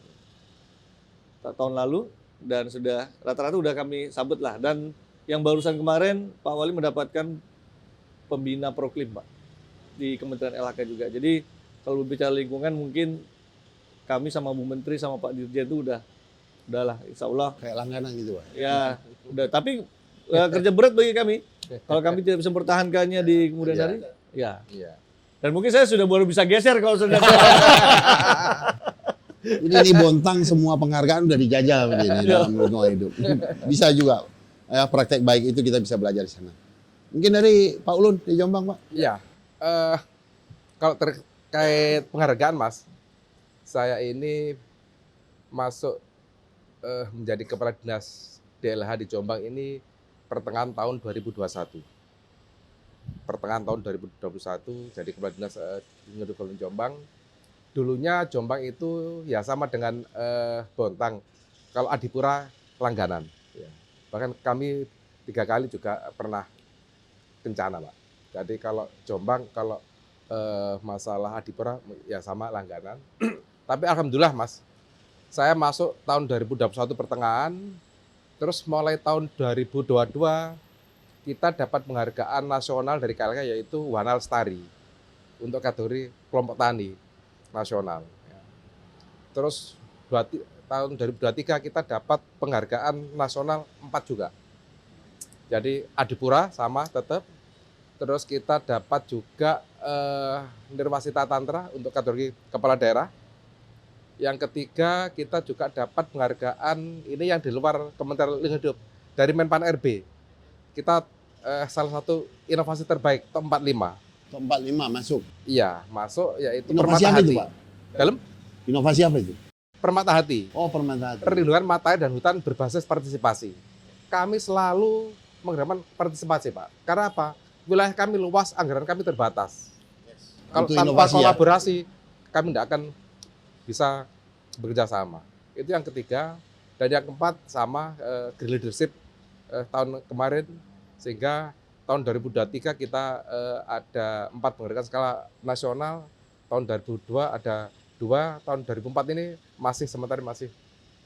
Speaker 3: Tahun lalu dan sudah rata-rata udah kami sambut lah. Dan yang barusan kemarin Pak Wali mendapatkan pembina Proklim Pak di Kementerian LHK juga. Jadi kalau berbicara lingkungan mungkin kami sama Bu Menteri sama Pak Dirjen itu udahlah insya Allah
Speaker 2: Kayak langganan gitu Pak.
Speaker 3: ya udah. Tapi kerja berat bagi kami. Kalau kami tidak bisa mempertahankannya di kemudian hari, ya.
Speaker 1: Iya.
Speaker 3: Dan mungkin saya sudah baru bisa geser kalau sudah.
Speaker 2: Jadi ini Bontang semua penghargaan udah dijajal begini dalam lingkungan hidup. Bisa juga. Praktek baik itu kita bisa belajar di sana. Mungkin dari Pak Ulun di Jombang, Pak.
Speaker 1: Iya. Kalau terkait penghargaan Mas, saya ini masuk menjadi Kepala Dinas DLH di Jombang ini pertengahan tahun 2021. Pertengahan tahun 2021 jadi Kepala Dinas Lingkungan Hidup Jombang. Dulunya Jombang itu ya sama dengan Bontang. Kalau Adipura langganan. Ya. Bahkan kami 3 kali juga pernah kencana, Pak. Jadi kalau Jombang, kalau masalah Adipura ya sama langganan. Tapi alhamdulillah Mas, saya masuk tahun 2021 pertengahan, terus mulai tahun 2022 kita dapat penghargaan nasional dari KLK yaitu Wana Lestari untuk kategori kelompok tani nasional. Terus tahun 2023 kita dapat penghargaan nasional 4 juga. Jadi Adipura sama tetap. Terus kita dapat juga Nirwasita Tantra untuk kategori kepala daerah. Yang ketiga kita juga dapat penghargaan ini yang di luar Kementerian Lingkungan Hidup dari Menpan RB. Kita salah satu inovasi terbaik top 45.
Speaker 2: Top 45 masuk.
Speaker 1: Iya, masuk yaitu
Speaker 2: Inovasi
Speaker 1: Permata
Speaker 2: apa itu,
Speaker 1: Hati.
Speaker 2: Pak?
Speaker 1: Dalam
Speaker 2: Inovasi apa itu?
Speaker 1: Permata Hati.
Speaker 2: Oh, permata hati.
Speaker 1: Perlindungan mata air dan hutan berbasis partisipasi. Kami selalu menggerakkan partisipasi, Pak. Karena apa? Wilayah kami luas, anggaran kami terbatas. Kalau
Speaker 2: Untuk
Speaker 1: tanpa
Speaker 2: inovasi ya?
Speaker 1: kolaborasi, kami tidak akan bisa bekerja sama. Itu yang ketiga. Dan yang keempat sama green leadership tahun kemarin, sehingga tahun 2023 kita ada 4 penghargaan skala nasional, tahun 2002 ada 2, tahun 2004 ini masih sementara masih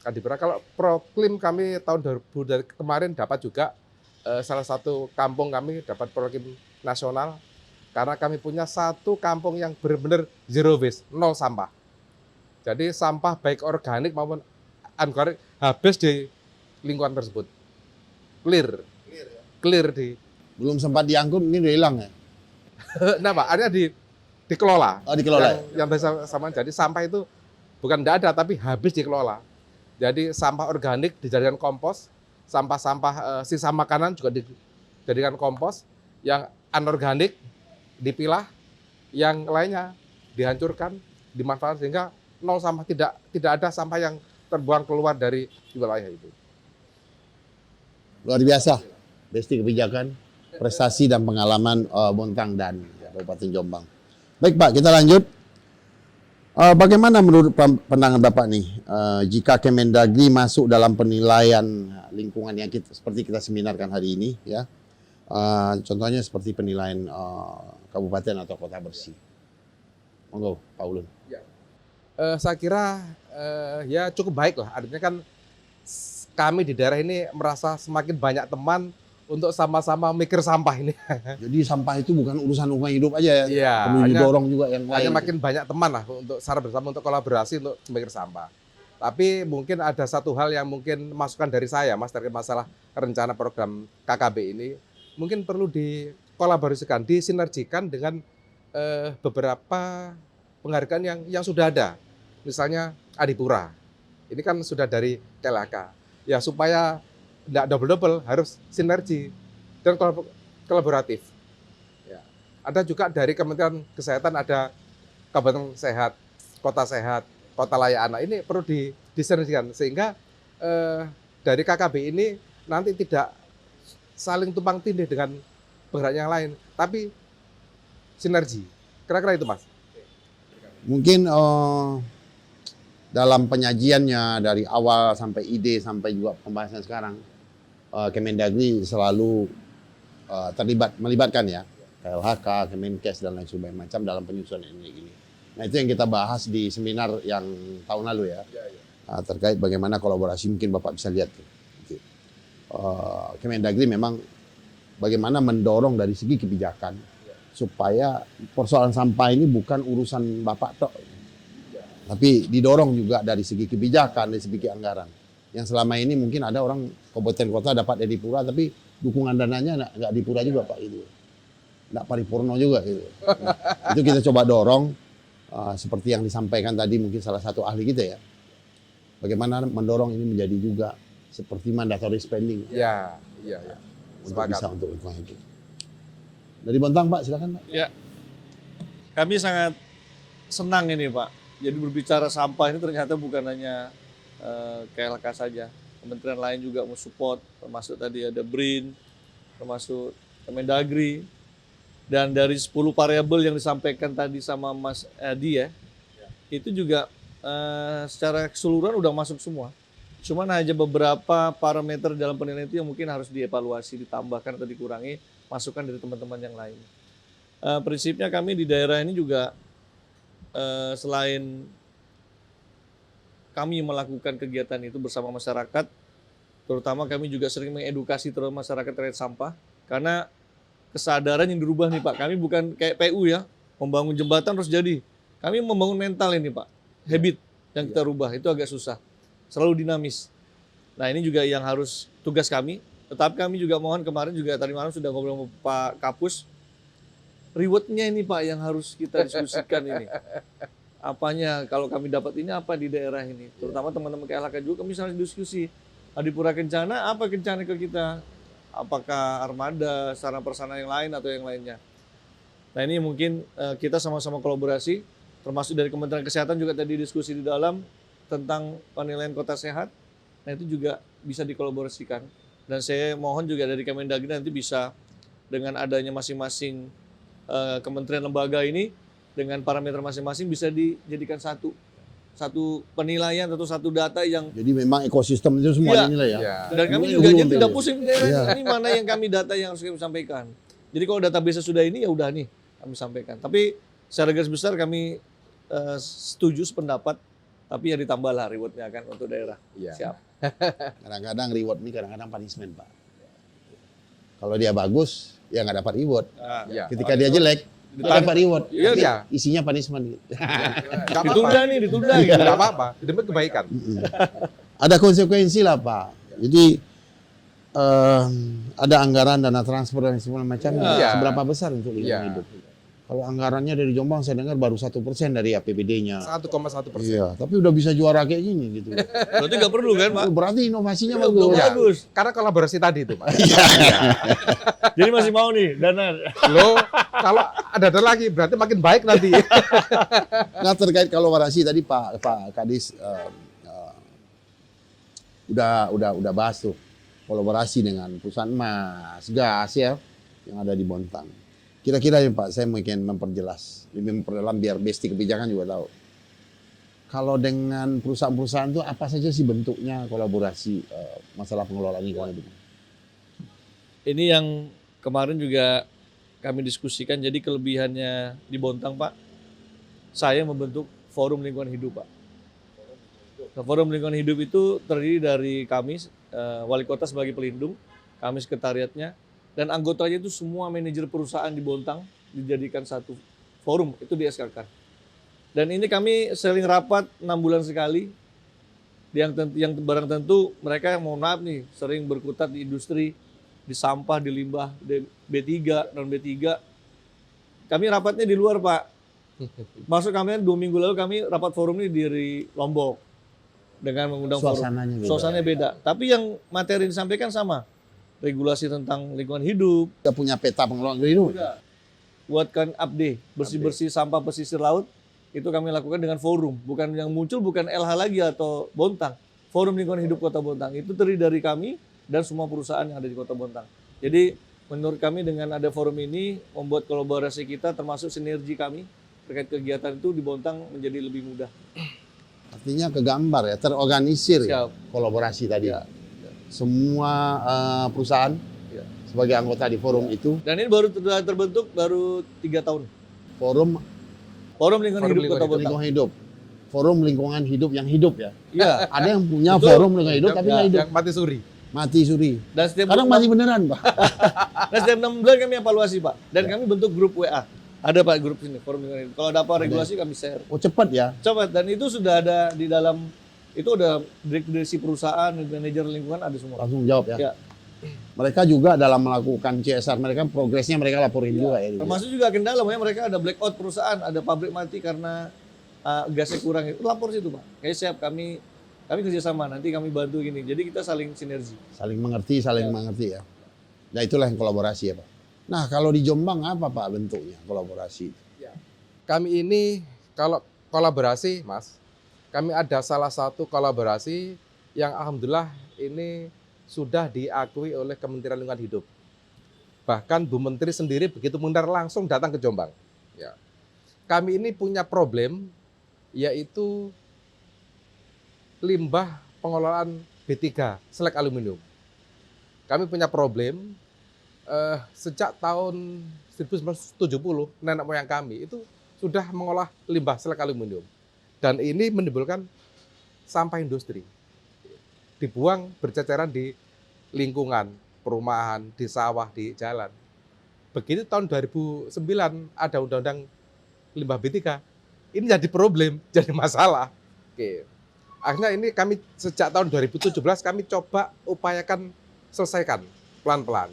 Speaker 1: Adipura. Kalau proklim kami tahun 2000 dari kemarin dapat juga salah satu kampung kami dapat proklim nasional karena kami punya satu kampung yang benar-benar zero waste, 0 sampah. Jadi sampah baik organik maupun anorganik habis di lingkungan tersebut. Clear di.
Speaker 2: Belum sempat diangkut, ini udah hilang ya?
Speaker 1: Nah, Pak, akhirnya dikelola.
Speaker 2: Oh, dikelola.
Speaker 1: Yang tadi sama jadi sampah itu bukan tidak ada tapi habis dikelola. Jadi sampah organik dijadikan kompos, sampah-sampah sisa makanan juga dijadikan kompos, yang anorganik dipilah, yang lainnya dihancurkan, dimanfaatkan sehingga 0 sampah, tidak ada sampah yang terbuang keluar dari wilayah itu.
Speaker 2: Luar biasa. Besti kebijakan, prestasi dan pengalaman Bontang dan Kabupaten Jombang. Baik Pak, kita lanjut. Bagaimana menurut pandangan Bapak nih, jika Kemendagri masuk dalam penilaian lingkungan yang seperti kita seminarkan hari ini, ya, contohnya seperti penilaian kabupaten atau kota bersih. Monggo, Pak Ulun.
Speaker 1: Saya kira ya cukup baik lah. Artinya kan kami di daerah ini merasa semakin banyak teman untuk sama-sama mikir sampah ini.
Speaker 2: Jadi sampah itu bukan urusan lingkungan hidup aja ya,
Speaker 1: Iya,
Speaker 2: perlu didorong juga yang
Speaker 1: hanya
Speaker 2: lain.
Speaker 1: makin banyak teman lah untuk secara bersama untuk kolaborasi untuk mikir sampah. Tapi mungkin ada satu hal yang mungkin masukan dari saya Mas terkait masalah rencana program KKB ini mungkin perlu dikolaborasikan, disinergikan dengan beberapa penghargaan yang sudah ada. Misalnya Adipura. Ini kan sudah dari KLHK. Ya supaya tidak double-double harus sinergi dan kolaboratif. Ya. Ada juga dari Kementerian Kesehatan ada Kabupaten Sehat, Kota Sehat, Kota Layak Anak. Ini perlu disinergikan sehingga dari KKB ini nanti tidak saling tumpang tindih dengan penggerak yang lain, tapi sinergi. Kira-kira itu Mas.
Speaker 2: Mungkin dalam penyajiannya dari awal sampai ide sampai juga pembahasan sekarang, Kemendagri selalu melibatkan ya KLHK, Kemenkes dan lain sebagainya macam dalam penyusunan ini. Nah itu yang kita bahas di seminar yang tahun lalu ya, terkait bagaimana kolaborasi, mungkin Bapak bisa lihat tuh. Kemendagri memang bagaimana mendorong dari segi kebijakan supaya persoalan sampah ini bukan urusan Bapak tok, tapi didorong juga dari segi kebijakan, dari segi anggaran. Yang selama ini mungkin ada orang kabupaten kota dapat dari Dipura, tapi dukungan dananya nggak Dipura juga Pak itu, nggak paripurno juga gitu. Nah, itu kita coba dorong seperti yang disampaikan tadi mungkin salah satu ahli kita ya, bagaimana mendorong ini menjadi juga seperti mandatory spending.
Speaker 1: Iya.
Speaker 2: Untuk bisa untuk lingkungan hidup. Dari Bontang Pak, silakan Pak.
Speaker 3: Ya, kami sangat senang ini Pak. Jadi berbicara sampah ini ternyata bukan hanya KLHK saja. Kementerian lain juga mau support, termasuk tadi ada BRIN, termasuk Kemendagri. Dan dari 10 variabel yang disampaikan tadi sama Mas Adi ya, itu juga secara keseluruhan udah masuk semua. Cuman hanya beberapa parameter dalam penilaian itu yang mungkin harus dievaluasi, ditambahkan atau dikurangi. masukan dari teman-teman yang lain. Prinsipnya kami di daerah ini juga selain kami melakukan kegiatan itu bersama masyarakat, terutama kami juga sering mengedukasi terhadap masyarakat terkait sampah, karena kesadaran yang dirubah nih Pak. Kami bukan kayak PU ya, membangun jembatan terus jadi. Kami membangun mental ini Pak, habit yang kita rubah itu agak susah, selalu dinamis. Nah ini juga yang harus tugas kami. Tetapi kami juga mohon, kemarin juga tadi malam sudah ngobrol sama Pak Kapus, rewardnya ini Pak yang harus kita diskusikan ini. Apanya kalau kami dapat ini apa di daerah ini. Terutama teman-teman KLHK juga kami harus diskusi. Adipura Kencana apa kencana ke kita? Apakah armada, sarana prasarana yang lain atau yang lainnya. Nah ini mungkin kita sama-sama kolaborasi. Termasuk dari Kementerian Kesehatan juga tadi diskusi di dalam tentang penilaian kota sehat. Nah itu juga bisa dikolaborasikan. Dan saya mohon juga dari Kemendagri nanti bisa dengan adanya masing-masing kementerian lembaga ini dengan parameter masing-masing bisa dijadikan satu penilaian atau satu data yang
Speaker 2: Jadi memang ekosistem itu semua dinilai ya.
Speaker 1: Iya.
Speaker 3: dan kami
Speaker 2: Ini
Speaker 3: juga
Speaker 2: hulu
Speaker 3: jadi
Speaker 2: nanti
Speaker 3: tidak
Speaker 2: ya.
Speaker 3: pusing daerah
Speaker 2: Iya.
Speaker 3: ini mana yang kami data yang harus kami sampaikan. Jadi kalau database sudah ini ya udah nih kami sampaikan. Tapi secara garis besar kami setuju sependapat, tapi ya ditambahlah rewardnya kan untuk daerah.
Speaker 1: Iya.
Speaker 3: Siap.
Speaker 2: Kadang-kadang reward ini kadang-kadang punishment Pak. Kalau dia bagus, ya nggak dapat reward.
Speaker 3: Nah,
Speaker 1: Iya.
Speaker 2: Ketika dia jelek, dia dapat reward.
Speaker 3: Iya,
Speaker 2: Tapi
Speaker 1: iya.
Speaker 2: isinya punishment.
Speaker 1: Nggak
Speaker 3: ditunda
Speaker 1: apa-apa.
Speaker 3: nih, ditunda gitu.
Speaker 1: Nggak apa-apa. Demi kebaikan.
Speaker 2: Ada konsekuensi lah Pak. Jadi ada anggaran dana transport dan segala macam.
Speaker 1: Iya.
Speaker 2: Seberapa besar untuk lingkungan
Speaker 1: Iya.
Speaker 2: hidup? Kalau anggarannya dari Jombang saya dengar baru 1% dari APBD-nya.
Speaker 1: 1,1%.
Speaker 2: Iya, tapi udah bisa juara kayak gini gitu.
Speaker 3: Berarti nggak perlu kan Pak?
Speaker 2: Berarti inovasinya
Speaker 3: Iya,
Speaker 2: bagus.
Speaker 1: Iya.
Speaker 3: bagus.
Speaker 1: Karena kolaborasi tadi itu, Pak.
Speaker 3: Jadi masih mau nih dana.
Speaker 1: Loh, kalau ada lagi berarti makin baik nanti.
Speaker 2: Nah terkait kolaborasi tadi Pak Kadis udah bahas tuh kolaborasi dengan perusahaan emas, gas ya yang ada di Bontang. Kira-kira ya Pak, saya mungkin memperjelas, lebih memperdalam biar besti kebijakan juga tahu. Kalau dengan perusahaan-perusahaan itu apa saja sih bentuknya kolaborasi masalah pengelolaan lingkungan hidup?
Speaker 3: Ini yang kemarin juga kami diskusikan, jadi kelebihannya di Bontang Pak, saya membentuk forum lingkungan hidup Pak. Nah, forum lingkungan hidup itu terdiri dari kami, wali kota sebagai pelindung, kami sekretariatnya, dan anggotanya itu semua manajer perusahaan di Bontang dijadikan satu forum, itu di SK-kan. Dan ini kami sering rapat 6 bulan sekali, yang barang tentu mereka yang mohon maaf nih, sering berkutat di industri, di sampah, di limbah, di B3, non B3. Kami rapatnya di luar Pak. Masuk kami 2 minggu lalu kami rapat forum ini di Lombok. Dengan mengundang
Speaker 2: Suasananya
Speaker 3: forum.
Speaker 2: beda.
Speaker 3: Suasananya beda. Tapi yang materi yang disampaikan sama. Regulasi tentang lingkungan hidup.
Speaker 2: Kita punya peta pengelolaan lingkungan hidup.
Speaker 3: Buatkan update. Bersih-bersih sampah pesisir laut. Itu kami lakukan dengan forum. Bukan yang muncul bukan LH lagi atau Bontang. Forum lingkungan hidup Kota Bontang. Itu terdiri dari kami dan semua perusahaan yang ada di Kota Bontang. Jadi menurut kami dengan ada forum ini membuat kolaborasi kita termasuk sinergi kami terkait kegiatan itu di Bontang menjadi lebih mudah.
Speaker 2: Artinya kegambar ya, terorganisir ya,
Speaker 3: Siap.
Speaker 2: kolaborasi tadi.
Speaker 3: Ya.
Speaker 2: Semua perusahaan
Speaker 3: Ya.
Speaker 2: sebagai anggota di forum itu,
Speaker 3: Dan ini baru terbentuk baru 3 tahun.
Speaker 2: forum
Speaker 3: Forum lingkungan
Speaker 1: Forum
Speaker 3: hidup
Speaker 1: lingkungan
Speaker 3: Kota Bontang.
Speaker 2: lingkungan hidup. Forum lingkungan hidup yang hidup ya.
Speaker 3: Iya.
Speaker 2: Ada yang punya
Speaker 3: Betul.
Speaker 2: forum lingkungan hidup tapi nggak hidup.
Speaker 1: Yang mati suri.
Speaker 2: Mati suri.
Speaker 3: Dan setiap
Speaker 2: Kadang mati beneran Pak.
Speaker 3: Dan setiap 6 bulan kami evaluasi Pak. Dan kami bentuk grup WA. Ada Pak grup sini, forum lingkungan hidup. Kalau ada apa regulasi kami share.
Speaker 2: Oh cepat ya.
Speaker 3: Coba, dan itu sudah ada di dalam, itu ada direksi perusahaan, manajer lingkungan ada semua.
Speaker 2: Langsung jawab ya.
Speaker 3: Ya.
Speaker 2: Mereka juga dalam melakukan CSR mereka progresnya mereka laporin juga ya.
Speaker 3: Termasuk juga kendala, makanya mereka ada blackout perusahaan, ada pabrik mati karena gasnya kurang, itu lapor situ Pak. Kayak siap, kami kerjasama, nanti kami bantu gini. Jadi kita saling sinergi.
Speaker 2: Saling mengerti ya. Nah itulah yang kolaborasi ya Pak. Nah kalau di Jombang apa Pak bentuknya kolaborasi?
Speaker 1: Kami ini kalau kolaborasi, Mas, kami ada salah satu kolaborasi yang alhamdulillah ini sudah diakui oleh Kementerian Lingkungan Hidup. Bahkan Bu Menteri sendiri begitu mendengar langsung datang ke Jombang. Ya. Kami ini punya problem yaitu limbah pengelolaan B3, selek aluminium. Kami punya problem Sejak tahun 1970 nenek moyang kami itu sudah mengolah limbah selek aluminium dan ini menimbulkan sampah industri dibuang berceceran di lingkungan perumahan, di sawah, di jalan. Begitu tahun 2009 ada undang-undang limbah B3, ini jadi problem, jadi masalah. Oke. Akhirnya ini kami sejak tahun 2017 kami coba upayakan selesaikan pelan-pelan.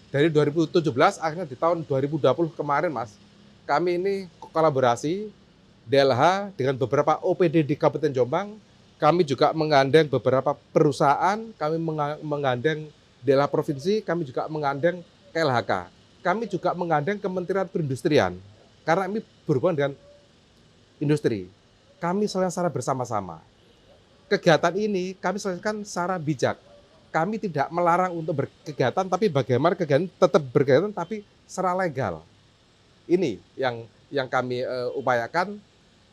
Speaker 1: Dari 2017 akhirnya di tahun 2020 kemarin Mas, kami ini kolaborasi DLH dengan beberapa OPD di Kabupaten Jombang. Kami juga menggandeng beberapa perusahaan, kami menggandeng DLH Provinsi, kami juga menggandeng KLHK. Kami juga menggandeng Kementerian Perindustrian, karena ini berhubungan dengan industri. Kami selesaikan secara bersama-sama. Kegiatan ini kami selesaikan secara bijak. Kami tidak melarang untuk berkegiatan, tapi bagaimana kegiatan tetap berkegiatan, tapi secara legal. Ini yang kami upayakan.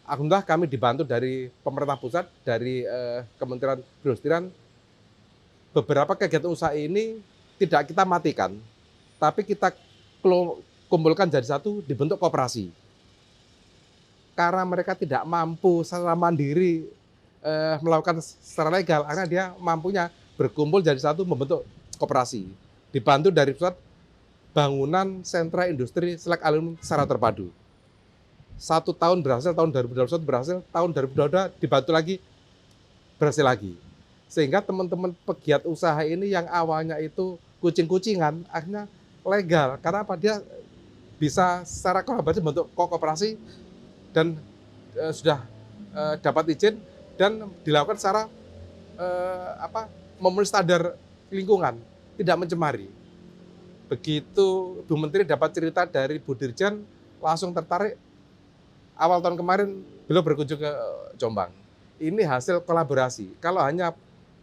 Speaker 1: Alhamdulillah kami dibantu dari pemerintah pusat, dari Kementerian Perindustrian. Beberapa kegiatan usaha ini tidak kita matikan, tapi kita kumpulkan jadi satu, dibentuk koperasi. Karena mereka tidak mampu secara mandiri melakukan secara legal, karena dia mampunya berkumpul jadi satu membentuk koperasi. Dibantu dari pusat bangunan sentra industri selek aluminium secara terpadu. 1 tahun berhasil, tahun 2021 berhasil, tahun 2022 dibantu lagi, berhasil lagi. Sehingga teman-teman pegiat usaha ini yang awalnya itu kucing-kucingan, akhirnya legal. Karena apa? Dia bisa secara kolaborasi bentuk koperasi dan sudah dapat izin dan dilakukan secara memenuhi standar lingkungan, tidak mencemari. Begitu Bu Menteri dapat cerita dari Bu Dirjen, langsung tertarik. Awal tahun kemarin beliau berkunjung ke Jombang. Ini hasil kolaborasi. Kalau hanya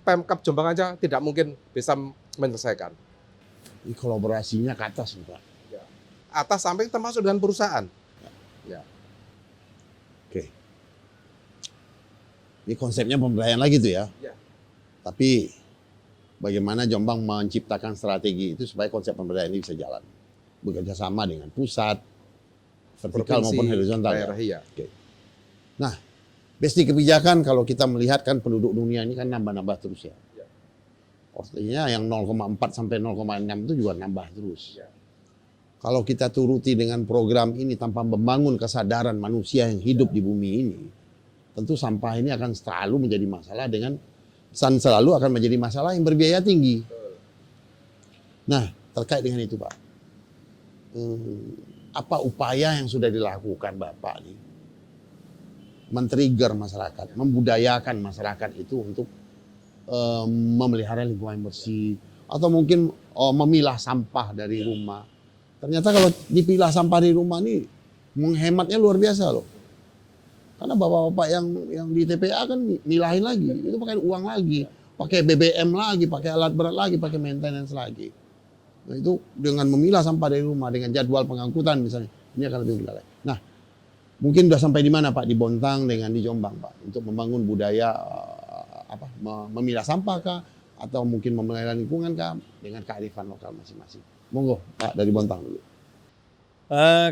Speaker 1: Pemkab Jombang aja tidak mungkin bisa menyelesaikan.
Speaker 2: Ini kolaborasinya ke atas nih Pak.
Speaker 1: Atas sampai termasuk dengan perusahaan. Ya.
Speaker 2: Oke. Ini konsepnya pemberdayaan lagi tuh ya.
Speaker 1: Ya.
Speaker 2: Tapi bagaimana Jombang menciptakan strategi itu supaya konsep pemberdayaan ini bisa jalan. Bekerja sama dengan pusat, vertikal maupun horizontal.
Speaker 1: Daerah, ya.
Speaker 2: Oke. Nah, basic kebijakan kalau kita melihat kan penduduk dunia ini kan nambah-nambah terus ya.
Speaker 1: Ya.
Speaker 2: Artinya yang 0,4 sampai 0,6 itu juga nambah terus.
Speaker 1: Ya.
Speaker 2: Kalau kita turuti dengan program ini tanpa membangun kesadaran manusia yang hidup di bumi ini, tentu sampah ini akan selalu menjadi masalah selalu akan menjadi masalah yang berbiaya tinggi. Nah, terkait dengan itu Pak, apa upaya yang sudah dilakukan Bapak nih men-trigger masyarakat, membudayakan masyarakat itu untuk memelihara lingkungan bersih atau mungkin memilah sampah dari rumah. Ternyata kalau dipilah sampah di rumah nih menghematnya luar biasa loh. Karena bapak-bapak yang di TPA kan milahin lagi, itu pakai uang lagi, pakai BBM lagi, pakai alat berat lagi, pakai maintenance lagi. Nah itu dengan memilah sampah dari rumah dengan jadwal pengangkutan misalnya, ini akan lebih mudah. Nah, mungkin sudah sampai di mana Pak, di Bontang dengan di Jombang Pak, untuk membangun budaya memilah sampah kah, atau mungkin memelihara lingkungan kah dengan kearifan lokal masing-masing. Monggo Pak dari Bontang dulu.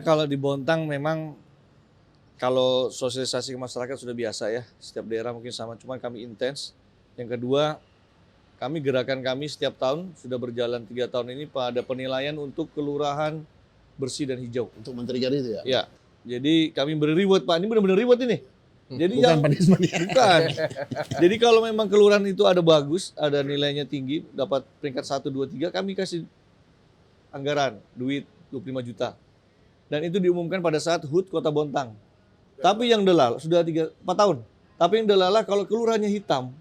Speaker 3: Kalau di Bontang memang kalau sosialisasi ke masyarakat sudah biasa ya, setiap daerah mungkin sama, cuma kami intens. Yang kedua, gerakan kami setiap tahun sudah berjalan 3 tahun ini pada penilaian untuk kelurahan bersih dan hijau.
Speaker 2: Untuk men-trigger itu ya?
Speaker 3: Ya, jadi kami beri reward Pak, ini benar-benar reward ini. Jadi
Speaker 2: bukan punishment ya?
Speaker 3: Bukan. Jadi kalau memang kelurahan itu ada bagus, ada nilainya tinggi, dapat peringkat 1, 2, 3, kami kasih anggaran, duit 25 juta. Dan itu diumumkan pada saat HUT Kota Bontang. Tapi yang delala, sudah 4 tahun. Tapi yang delala kalau kelurahannya hitam,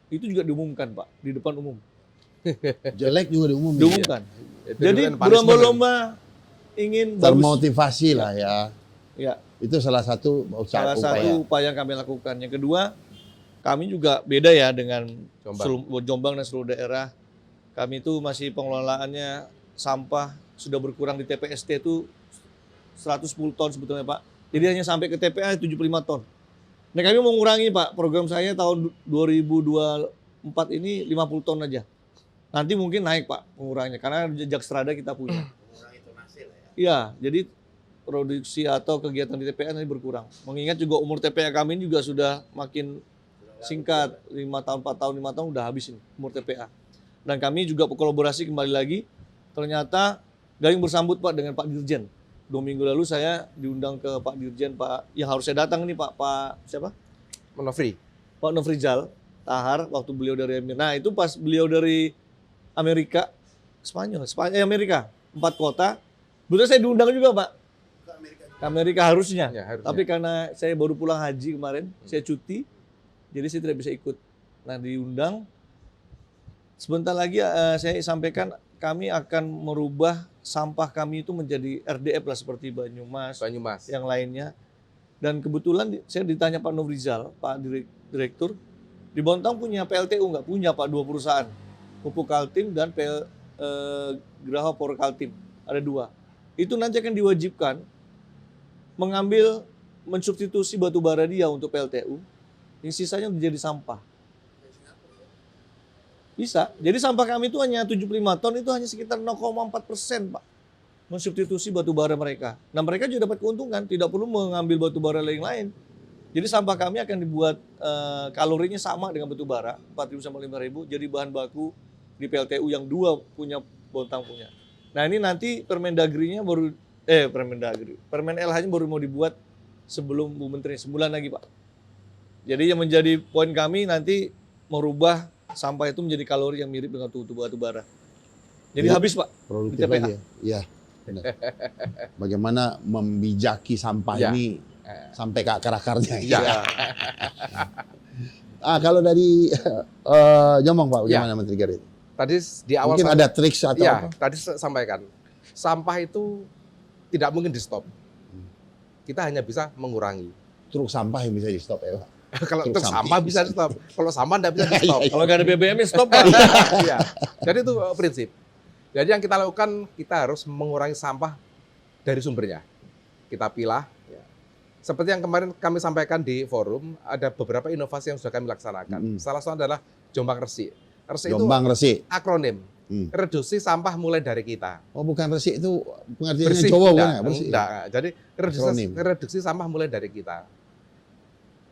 Speaker 3: itu juga diumumkan Pak, di depan umum.
Speaker 2: Jelek juga diumumkan.
Speaker 3: Diumumkan.
Speaker 1: Ya.
Speaker 3: Jadi berlomba-lomba ingin
Speaker 2: termotivasi lah ya.
Speaker 3: Ya.
Speaker 2: Itu salah satu
Speaker 3: upaya yang kami lakukan. Yang kedua, kami juga beda ya dengan Jombang dan seluruh daerah. Kami itu masih pengelolaannya sampah sudah berkurang di TPST itu 110 ton sebetulnya Pak. Jadi hanya sampai ke TPA 75 ton. Nah kami mau mengurangi Pak, program saya tahun 2024 ini 50 ton aja. Nanti mungkin naik Pak pengurangannya karena jejak strada kita punya. Iya, jadi produksi atau kegiatan di TPA ini berkurang. Mengingat juga umur TPA kami ini juga sudah makin singkat, 5 tahun, 4 tahun, 5 tahun udah habis ini umur TPA. Dan kami juga berkolaborasi kembali lagi, ternyata gayung bersambut Pak dengan Pak Dirjen. 2 minggu lalu saya diundang ke Pak Dirjen, Pak, yang harus saya datang nih Pak siapa?
Speaker 1: Menofri.
Speaker 3: Pak Nofrizal Tahar, waktu beliau dari Amerika. Nah itu pas beliau dari Amerika, Amerika, 4 kota. Betul saya diundang juga Pak. Ke Amerika harusnya.
Speaker 1: Ya, harusnya.
Speaker 3: Tapi karena saya baru pulang haji kemarin, saya cuti, jadi saya tidak bisa ikut. Nah diundang, sebentar lagi saya sampaikan kami akan merubah sampah kami itu menjadi RDF lah seperti Banyumas, yang lainnya. Dan kebetulan saya ditanya Pak Nofrizal, Pak Direktur, di Bontang punya PLTU nggak? Punya Pak, 2 perusahaan. Pupuk Kaltim dan Geraha Power Kaltim, ada 2. Itu nanti akan diwajibkan mensubstitusi batu bara dia untuk PLTU, yang sisanya menjadi sampah. Bisa. Jadi sampah kami itu hanya 75 ton, itu hanya sekitar 0,4% Pak. Mensubstitusi batu bara mereka. Nah mereka juga dapat keuntungan, tidak perlu mengambil batu bara lain. Jadi sampah kami akan dibuat kalorinya sama dengan batu bara, 4.000 sampai 5.000, jadi bahan baku di PLTU yang 2 punya, Bontang punya. Nah ini nanti Permendagri-nya baru, Permen LH-nya baru mau dibuat sebelum Bu Menteri, sebulan lagi Pak. Jadi yang menjadi poin kami nanti merubah sampah itu menjadi kalori yang mirip dengan batu bara. Jadi habis Pak.
Speaker 2: Produktif
Speaker 3: di TPA.
Speaker 2: lagi ya. Iya. Benar. Bagaimana membijaki sampah
Speaker 1: Ya.
Speaker 2: ini sampai ke akar-akarnya.
Speaker 1: Ya.
Speaker 2: Kalau dari Jombang Pak,
Speaker 1: Ya.
Speaker 2: bagaimana Menteri Garit?
Speaker 1: Tadi di awal
Speaker 2: Mungkin ada trik atau
Speaker 1: ya,
Speaker 2: apa?
Speaker 1: tadi saya sampaikan. Sampah itu tidak mungkin di-stop. Kita hanya bisa mengurangi.
Speaker 2: Truk sampah yang bisa di stop ya Pak.
Speaker 1: Kalau
Speaker 2: Truk
Speaker 1: untuk
Speaker 2: sampah.
Speaker 1: sampah bisa di-stop. Kalau sampah tidak bisa di-stop.
Speaker 3: Kalau nggak ada BBM stop Pak.
Speaker 1: Iya. Jadi itu prinsip. Jadi yang kita lakukan, kita harus mengurangi sampah dari sumbernya. Kita pilah. Ya. Seperti yang kemarin kami sampaikan di forum, ada beberapa inovasi yang sudah kami laksanakan. Salah satu adalah Jombang Resik. Resik
Speaker 2: Jombang Resik.
Speaker 1: itu akronim. Reduksi sampah mulai dari kita.
Speaker 2: Oh bukan Resik itu pengertiannya
Speaker 1: Bersih,
Speaker 2: Jawa bukan
Speaker 1: enggak,
Speaker 2: ya? Bersih.
Speaker 1: enggak. Jadi
Speaker 2: Akronim.
Speaker 1: reduksi sampah mulai dari kita.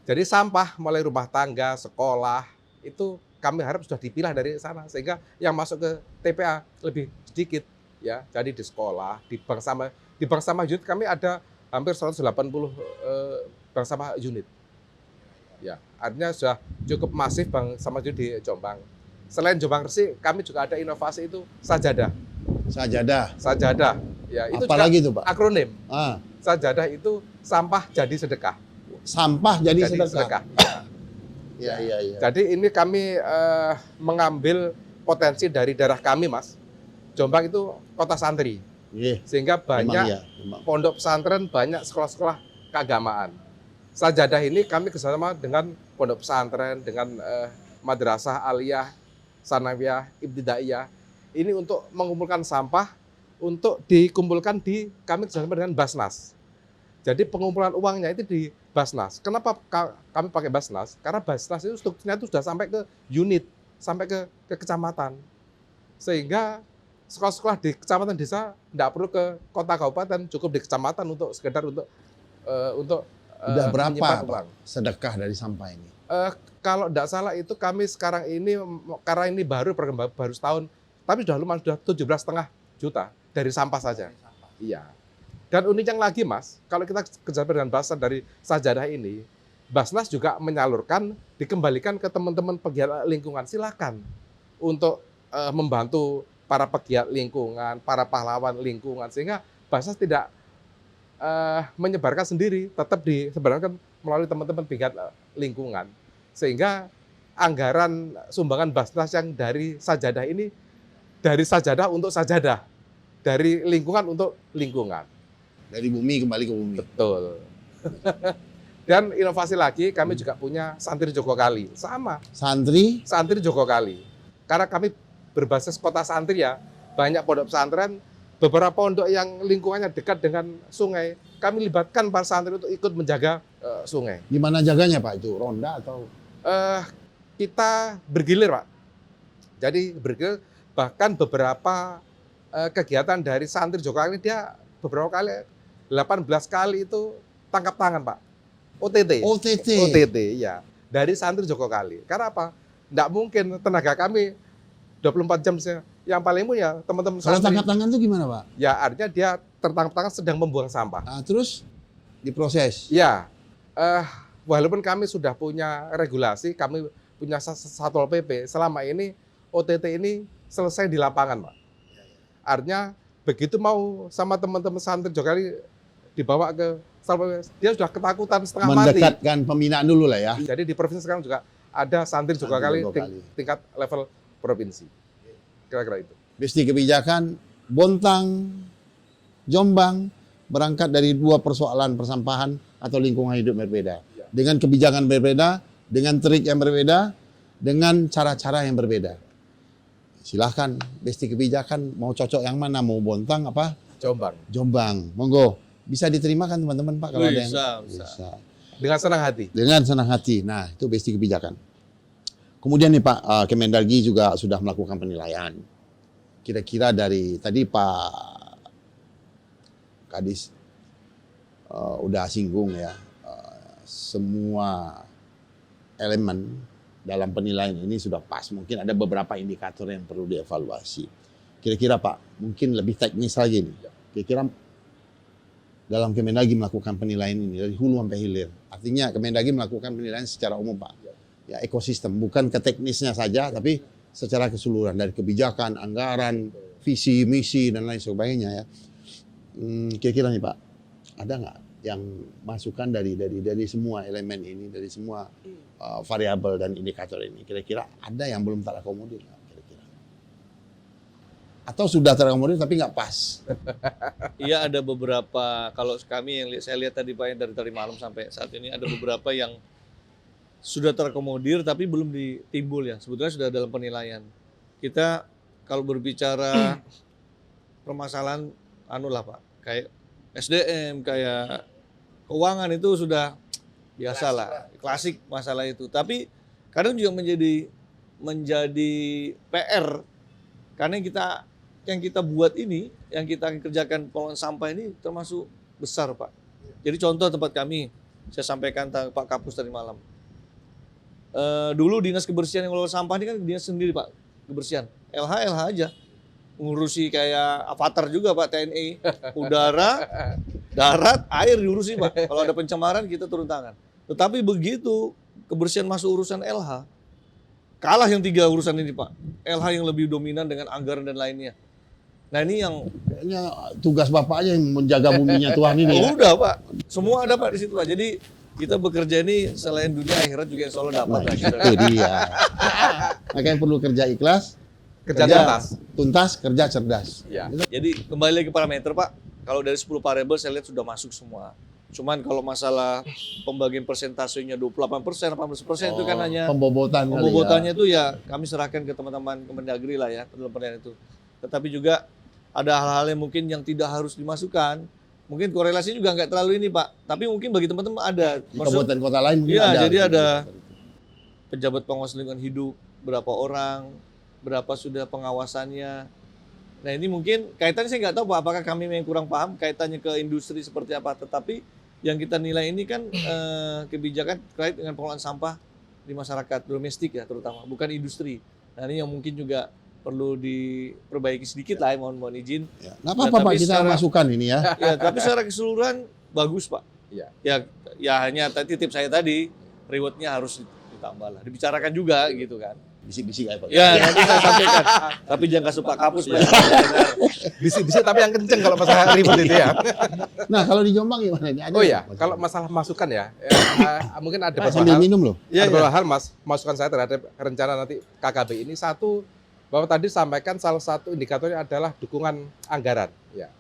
Speaker 1: Jadi sampah mulai rumah tangga, sekolah, itu kami harap sudah dipilah dari sana. Sehingga yang masuk ke TPA lebih sedikit. Ya. Jadi di sekolah, di bank sampah unit kami ada hampir 180 bank sampah unit. Ya, artinya sudah cukup masif bank sampah unit di Jombang. Selain Jombang Resik, kami juga ada inovasi itu sajadah. Sajadah. Ya, itu
Speaker 2: Apalagi itu Pak?
Speaker 1: akronim.
Speaker 2: Ah,
Speaker 1: Sajadah itu sampah jadi sedekah.
Speaker 2: sampah jadi sedekah.
Speaker 1: Ya.
Speaker 2: Iya.
Speaker 1: Jadi ini kami mengambil potensi dari daerah kami, Mas. Jombang itu kota santri,
Speaker 2: Iya.
Speaker 1: sehingga banyak
Speaker 2: Memang iya, memang.
Speaker 1: pondok pesantren, banyak sekolah-sekolah keagamaan. Sajadah ini kami kerjasama dengan pondok pesantren, dengan madrasah aliyah, sanawiyah, ibtidaiyah. Ini untuk mengumpulkan sampah untuk dikumpulkan kami kerjasama dengan Basnas. Jadi pengumpulan uangnya itu di Basnas. Kenapa kami pakai Basnas? Karena Basnas itu strukturnya itu sudah sampai ke unit, sampai ke kecamatan. Sehingga sekolah-sekolah di kecamatan desa tidak perlu ke kota kabupaten, cukup di kecamatan untuk sekedar untuk
Speaker 2: Udah berapa
Speaker 1: menyimpan
Speaker 2: Pak,
Speaker 1: uang.
Speaker 2: sedekah dari sampah ini?
Speaker 1: Kalau tidak salah itu kami sekarang ini, karena ini baru setahun, tapi sudah lumayan, sudah 17,5 juta dari sampah saja. Iya. Dan uniknya lagi Mas, kalau kita kerjasama dengan Basnas dari sajadah ini, Basnas juga menyalurkan, dikembalikan ke teman-teman pegiat lingkungan. Silakan untuk membantu para pegiat lingkungan, para pahlawan lingkungan, sehingga Basnas tidak menyebarkan sendiri, tetap disebarkan melalui teman-teman pegiat lingkungan. Sehingga anggaran sumbangan Basnas yang dari sajadah ini, dari sajadah untuk sajadah, dari lingkungan untuk lingkungan.
Speaker 2: Dari bumi kembali ke bumi.
Speaker 1: Betul. Dan inovasi lagi, kami juga punya Santri Jogokali. Sama,
Speaker 2: Santri,
Speaker 1: Santri Jogokali. Karena kami berbasis kota santri ya, banyak pondok pesantren, beberapa pondok yang lingkungannya dekat dengan sungai, kami libatkan para santri untuk ikut menjaga sungai.
Speaker 2: gimana jaganya Pak itu? Ronda atau?
Speaker 1: Kita bergilir Pak. Jadi bergilir Bahkan beberapa kegiatan dari santri Jokowi dia beberapa kali 18 kali itu tangkap tangan Pak. OTT. OTT ya. Dari santri Jokowi. Karena apa? Nggak mungkin tenaga kami 24 jam yang paling mulia teman-teman
Speaker 2: Kalau
Speaker 1: santri.
Speaker 2: tangkap tangan itu gimana Pak?
Speaker 1: Ya artinya dia tertangkap tangan sedang membuang sampah.
Speaker 2: Nah, terus diproses.
Speaker 1: Ya, walaupun kami sudah punya regulasi, kami punya Satpol PP, selama ini OTT ini selesai di lapangan, Pak. Artinya begitu mau sama teman-teman santri Jokowi dibawa ke Satpol PP, dia sudah ketakutan setengah mati.
Speaker 2: Mendekatkan pembinaan dulu lah ya.
Speaker 1: Jadi di provinsi sekarang juga ada santri Jokowi tingkat level provinsi. Kira-kira itu.
Speaker 2: Besti kebijakan Bontang, Jombang berangkat dari dua persoalan persampahan atau lingkungan hidup berbeda. Dengan kebijakan berbeda, dengan trik yang berbeda, dengan cara-cara yang berbeda. Silahkan, besti kebijakan mau cocok yang mana, mau Bontang apa?
Speaker 1: Jombang.
Speaker 2: Jombang, monggo. Bisa diterima kan teman-teman Pak kalau ada yang
Speaker 3: Bisa.
Speaker 1: Dengan senang hati.
Speaker 2: Dengan senang hati. Nah, itu besti kebijakan. Kemudian nih Pak, Kemendagri juga sudah melakukan penilaian. Kira-kira dari tadi Pak Kadis udah singgung ya, semua elemen dalam penilaian ini sudah pas. Mungkin ada beberapa indikator yang perlu dievaluasi. Kira-kira Pak, mungkin lebih teknis lagi nih. Kira-kira dalam Kemendagri melakukan penilaian ini dari hulu sampai hilir. Artinya Kemendagri melakukan penilaian secara umum Pak. Ya ekosistem, bukan ke teknisnya saja, tapi secara keseluruhan dari kebijakan, anggaran, visi, misi dan lain sebagainya ya. Kira-kira nih Pak, ada nggak yang masukan dari semua elemen ini, dari semua variabel dan indikator ini? Kira-kira ada yang belum terakomodir nggak? Kira-kira? Atau sudah terakomodir tapi nggak pas?
Speaker 3: Iya, ada beberapa, kalau kami yang saya lihat tadi Pak, yang dari tadi malam sampai saat ini ada beberapa yang sudah terakomodir tapi belum ditimbul ya. Sebetulnya sudah dalam penilaian. Kita kalau berbicara permasalahan lah Pak, kayak SDM, kayak keuangan itu sudah biasa lah, klasik masalah itu. Tapi kadang juga menjadi PR karena yang kita buat ini, yang kita kerjakan pengelolaan sampah ini termasuk besar Pak. Jadi contoh tempat kami, saya sampaikan Pak Kapus tadi malam. Dulu dinas kebersihan yang ngelola sampah ini kan dinas sendiri Pak, kebersihan. LH aja. Ngurusi kayak avatar juga Pak, TNI. Udara, darat, air diurusi Pak. Kalau ada pencemaran kita turun tangan. Tetapi begitu kebersihan masuk urusan LH, kalah yang 3 urusan ini Pak. LH yang lebih dominan dengan anggaran dan lainnya. Nah ini yang
Speaker 2: Kayaknya tugas Bapak aja yang menjaga buminya Tuhan ini ya.
Speaker 3: udah Pak, semua ada Pak di situ Pak. Jadi kita bekerja ini selain dunia akhirat juga insya Allah dapat lah.
Speaker 2: Itu dia. Makanya perlu kerja ikhlas,
Speaker 1: Kerja
Speaker 2: tuntas, kerja cerdas.
Speaker 1: Ya.
Speaker 3: Jadi kembali lagi ke parameter Pak, kalau dari 10 variabel saya lihat sudah masuk semua. Cuman kalau masalah pembagian persentasenya 28%, 18% itu kan hanya pembobotannya itu ya kami serahkan ke teman-teman Kemendagri lah ya dalam penilaian itu. Tetapi juga ada hal-hal yang mungkin yang tidak harus dimasukkan. Mungkin korelasi juga nggak terlalu ini Pak, tapi mungkin bagi teman-teman ada.
Speaker 2: Di kabupaten kota lain mungkin
Speaker 3: iya,
Speaker 2: ada.
Speaker 3: jadi ada pejabat pengawas lingkungan hidup, berapa orang, berapa sudah pengawasannya. Nah ini mungkin kaitannya saya nggak tahu Pak, apakah kami yang kurang paham kaitannya ke industri seperti apa. Tetapi yang kita nilai ini kan kebijakan terkait dengan pengelolaan sampah di masyarakat domestik ya terutama, bukan industri. Nah ini yang mungkin juga perlu diperbaiki sedikit lah, mohon izin.
Speaker 2: Ya. Nggak apa-apa Pak, kita masukkan ini ya.
Speaker 3: Ya, tapi secara keseluruhan bagus Pak.
Speaker 1: Ya.
Speaker 3: Ya hanya titip saya tadi, rewardnya harus ditambah lah, dibicarakan juga gitu kan.
Speaker 2: Bisik-bisik aja Pak.
Speaker 3: Ya nanti saya sampaikan. Tapi jangan kasih Pak Kapus.
Speaker 1: Bisik-bisik tapi yang kenceng kalau masalah ribut itu ya.
Speaker 2: Nah kalau di Jombang gimana ini?
Speaker 1: Oh ya, kalau masalah masukan ya, mungkin ada beberapa
Speaker 2: sambil
Speaker 1: hal.
Speaker 2: minum loh.
Speaker 1: Ada beberapa hal masukan saya terhadap rencana nanti KKB ini. Satu, bahwa tadi sampaikan salah satu indikatornya adalah dukungan anggaran. Ya.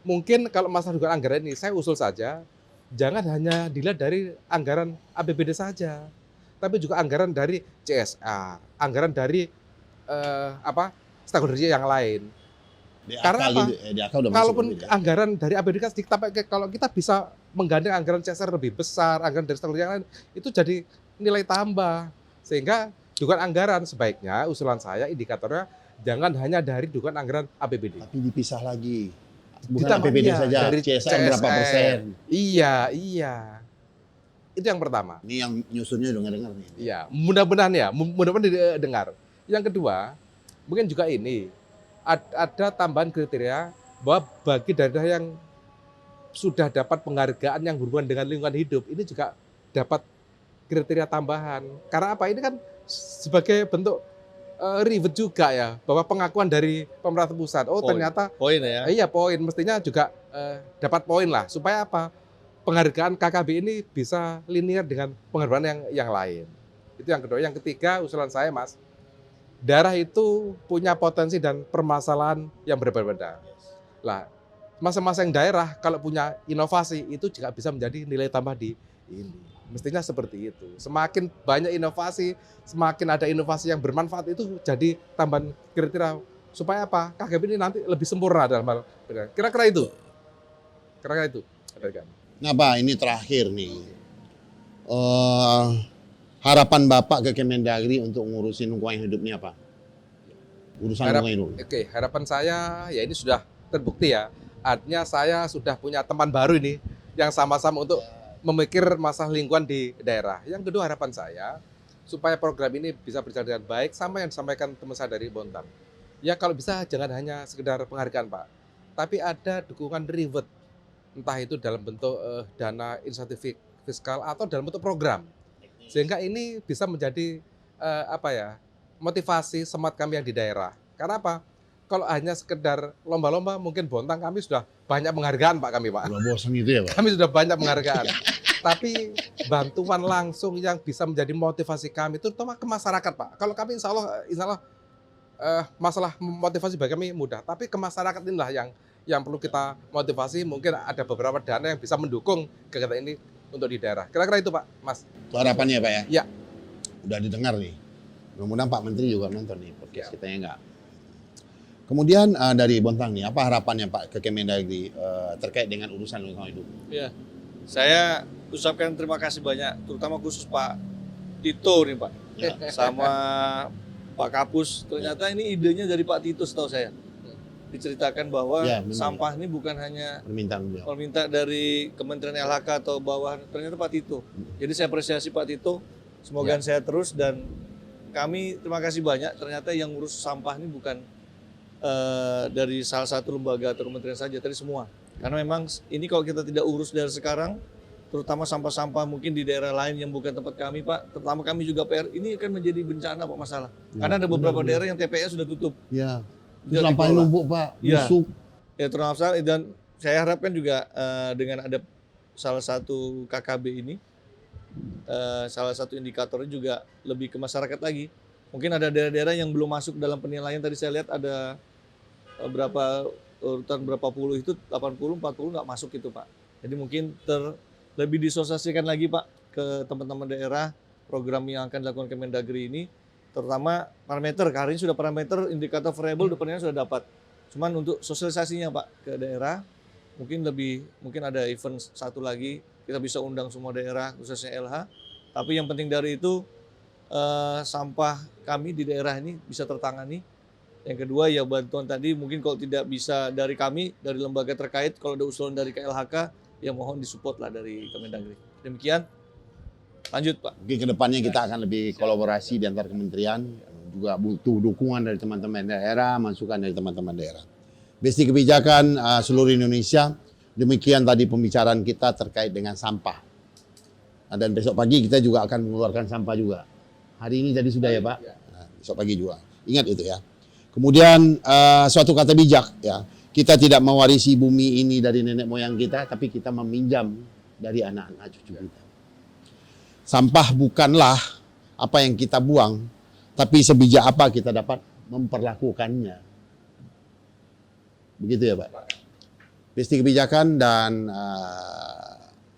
Speaker 1: Mungkin kalau masalah dukungan anggaran ini saya usul saja, jangan hanya dilihat dari anggaran APBD saja, tapi juga anggaran dari CSR, anggaran dari stakeholder yang lain. Karena apa? Kalaupun anggaran dari APBD kan sedikit, tapi kalau kita bisa menggandeng anggaran CSR lebih besar, anggaran dari stakeholder yang lain, itu jadi nilai tambah. Sehingga dukungan anggaran sebaiknya usulan saya indikatornya jangan hanya dari dukungan anggaran APBD.
Speaker 2: Tapi dipisah lagi. Bukan
Speaker 1: Ditambah,
Speaker 2: APBD
Speaker 1: iya,
Speaker 2: saja,
Speaker 1: dari
Speaker 2: CSR berapa persen.
Speaker 1: Iya. Itu yang pertama.
Speaker 2: Ini yang nyusunnya udah dengar nih.
Speaker 1: Iya, mudah-mudahan didengar. Yang kedua, mungkin juga ini ada tambahan kriteria bahwa bagi daerah yang sudah dapat penghargaan yang berhubungan dengan lingkungan hidup, ini juga dapat kriteria tambahan. Karena apa? Ini kan sebagai bentuk reward juga ya, bahwa pengakuan dari pemerintah pusat. Oh, ternyata
Speaker 3: poin ya.
Speaker 1: iya, poin mestinya juga dapat poin lah, supaya apa? Penghargaan KKB ini bisa linear dengan penghargaan yang lain. Itu yang kedua. Yang ketiga, usulan saya, Mas, daerah itu punya potensi dan permasalahan yang berbeda-beda. Lah, masing-masing daerah kalau punya inovasi itu juga bisa menjadi nilai tambah di ini. Mestinya seperti itu. Semakin banyak inovasi, semakin ada inovasi yang bermanfaat, itu jadi tambahan kriteria supaya apa? KKB ini nanti lebih sempurna dalam hal kira-kira itu. Kira-kira itu.
Speaker 2: Nah Pak, ini terakhir nih. Harapan Bapak ke Kemendagri untuk ngurusin lingkungan hidup ini apa? Urusan lingkungan hidup.
Speaker 1: Oke, harapan saya ya ini sudah terbukti ya. Artinya saya sudah punya teman baru ini yang sama-sama untuk memikir masalah lingkungan di daerah. Yang kedua, harapan saya supaya program ini bisa berjalan dengan baik, sama yang disampaikan teman saya dari Bontang. Ya kalau bisa jangan hanya sekedar penghargaan, Pak, tapi ada dukungan reward, entah itu dalam bentuk dana insentif fiskal atau dalam bentuk program, sehingga ini bisa menjadi motivasi semangat kami yang di daerah. Karena apa? Kalau hanya sekedar lomba-lomba, mungkin Bontang kami sudah banyak penghargaan, Pak, kami, Pak.
Speaker 2: Udah bosan itu ya, Pak?
Speaker 1: Kami sudah banyak penghargaan. Tapi bantuan langsung yang bisa menjadi motivasi kami, terutama ke masyarakat, Pak. Kalau kami insya Allah masalah motivasi bagi kami mudah. Tapi ke masyarakat inilah yang perlu kita motivasi. Mungkin ada beberapa dana yang bisa mendukung kegiatan ini untuk di daerah. Kira-kira itu, Pak, Mas.
Speaker 2: Itu harapannya, Pak ya?
Speaker 1: Ya.
Speaker 2: Udah didengar nih. Mudah-mudahan Pak Menteri juga nonton nih podcast kita, ya enggak? Kemudian dari Bontang nih, apa harapannya Pak ke Kemendagri terkait dengan urusan lingkungan hidup?
Speaker 3: Ya, saya ucapkan terima kasih banyak, terutama khusus Pak Tito nih Pak,
Speaker 2: Ya.
Speaker 3: sama Pak Kapus. Ternyata ini idenya dari Pak Tito, setahu saya. Diceritakan bahwa
Speaker 2: Ya, memang.
Speaker 3: sampah ini bukan hanya
Speaker 2: Permintaan beliau.
Speaker 3: meminta dari Kementerian LHK atau bawahan, ternyata Pak Tito. Jadi saya apresiasi Pak Tito, semoga
Speaker 1: Ya.
Speaker 3: sehat terus, dan kami terima kasih banyak. Ternyata yang ngurus sampah ini bukan dari salah satu lembaga atau kementerian saja, tapi semua. Karena memang ini kalau kita tidak urus dari sekarang, terutama sampah-sampah mungkin di daerah lain yang bukan tempat kami, Pak, terutama kami juga PR, ini akan menjadi bencana, Pak, masalah.
Speaker 2: Ya,
Speaker 3: Karena ada beberapa
Speaker 2: benar.
Speaker 3: daerah yang TPS sudah tutup.
Speaker 2: Ya.
Speaker 3: Tidak
Speaker 2: Sampah
Speaker 3: dikelola.
Speaker 2: numpuk Pak,
Speaker 3: Ya.
Speaker 2: busuk.
Speaker 3: Ya, termasuk, dan saya harapkan juga dengan ada salah satu KKB ini, salah satu indikatornya juga lebih ke masyarakat lagi. Mungkin ada daerah-daerah yang belum masuk dalam penilaian, tadi saya lihat ada berapa urutan berapa puluh itu 80 40 nggak masuk itu, Pak. Jadi mungkin lebih disosialisasikan lagi, Pak, ke teman-teman daerah program yang akan dilakukan Kemendagri ini, terutama parameter. Hari ini sudah parameter indikator variable depannya sudah dapat. Cuman untuk sosialisasinya, Pak, ke daerah mungkin ada event satu lagi, kita bisa undang semua daerah khususnya LH. Tapi yang penting dari itu sampah kami di daerah ini bisa tertangani. Yang kedua ya bantuan tadi, mungkin kalau tidak bisa dari kami, dari lembaga terkait, kalau ada usulan dari KLHK, ya mohon disupport lah dari Kemendagri. Demikian, lanjut Pak.
Speaker 2: Mungkin kedepannya kita akan lebih kolaborasi di antar kementerian, juga butuh dukungan dari teman-teman daerah, masukan dari teman-teman daerah. Besti kebijakan seluruh Indonesia, demikian tadi pembicaraan kita terkait dengan sampah. Dan besok pagi kita juga akan mengeluarkan sampah juga. Hari ini tadi sudah ya Pak, nah, besok pagi juga. Ingat itu ya. Kemudian suatu kata bijak ya, kita tidak mewarisi bumi ini dari nenek moyang kita, tapi kita meminjam dari anak-anak cucu kita. Sampah bukanlah apa yang kita buang, tapi sebijak apa kita dapat memperlakukannya. Begitu ya Pak. Besti kebijakan dan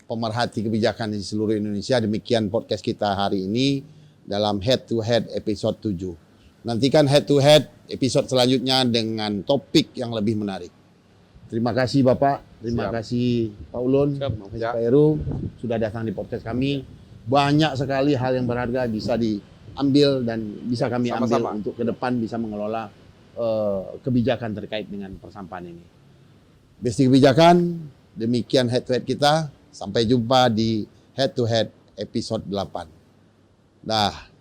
Speaker 2: pemerhati kebijakan di seluruh Indonesia, demikian podcast kita hari ini dalam Head to Head episode 7. Nantikan Head to Head episode selanjutnya dengan topik yang lebih menarik. Terima kasih Bapak, terima kasih Pak Ulun, terima kasih Pak Heru sudah datang di podcast kami. Banyak sekali hal yang berharga bisa diambil dan bisa kami ambil untuk ke depan bisa mengelola kebijakan terkait dengan persampahan ini. Besti kebijakan, demikian head to head kita. Sampai jumpa di head to head episode 8. Dah.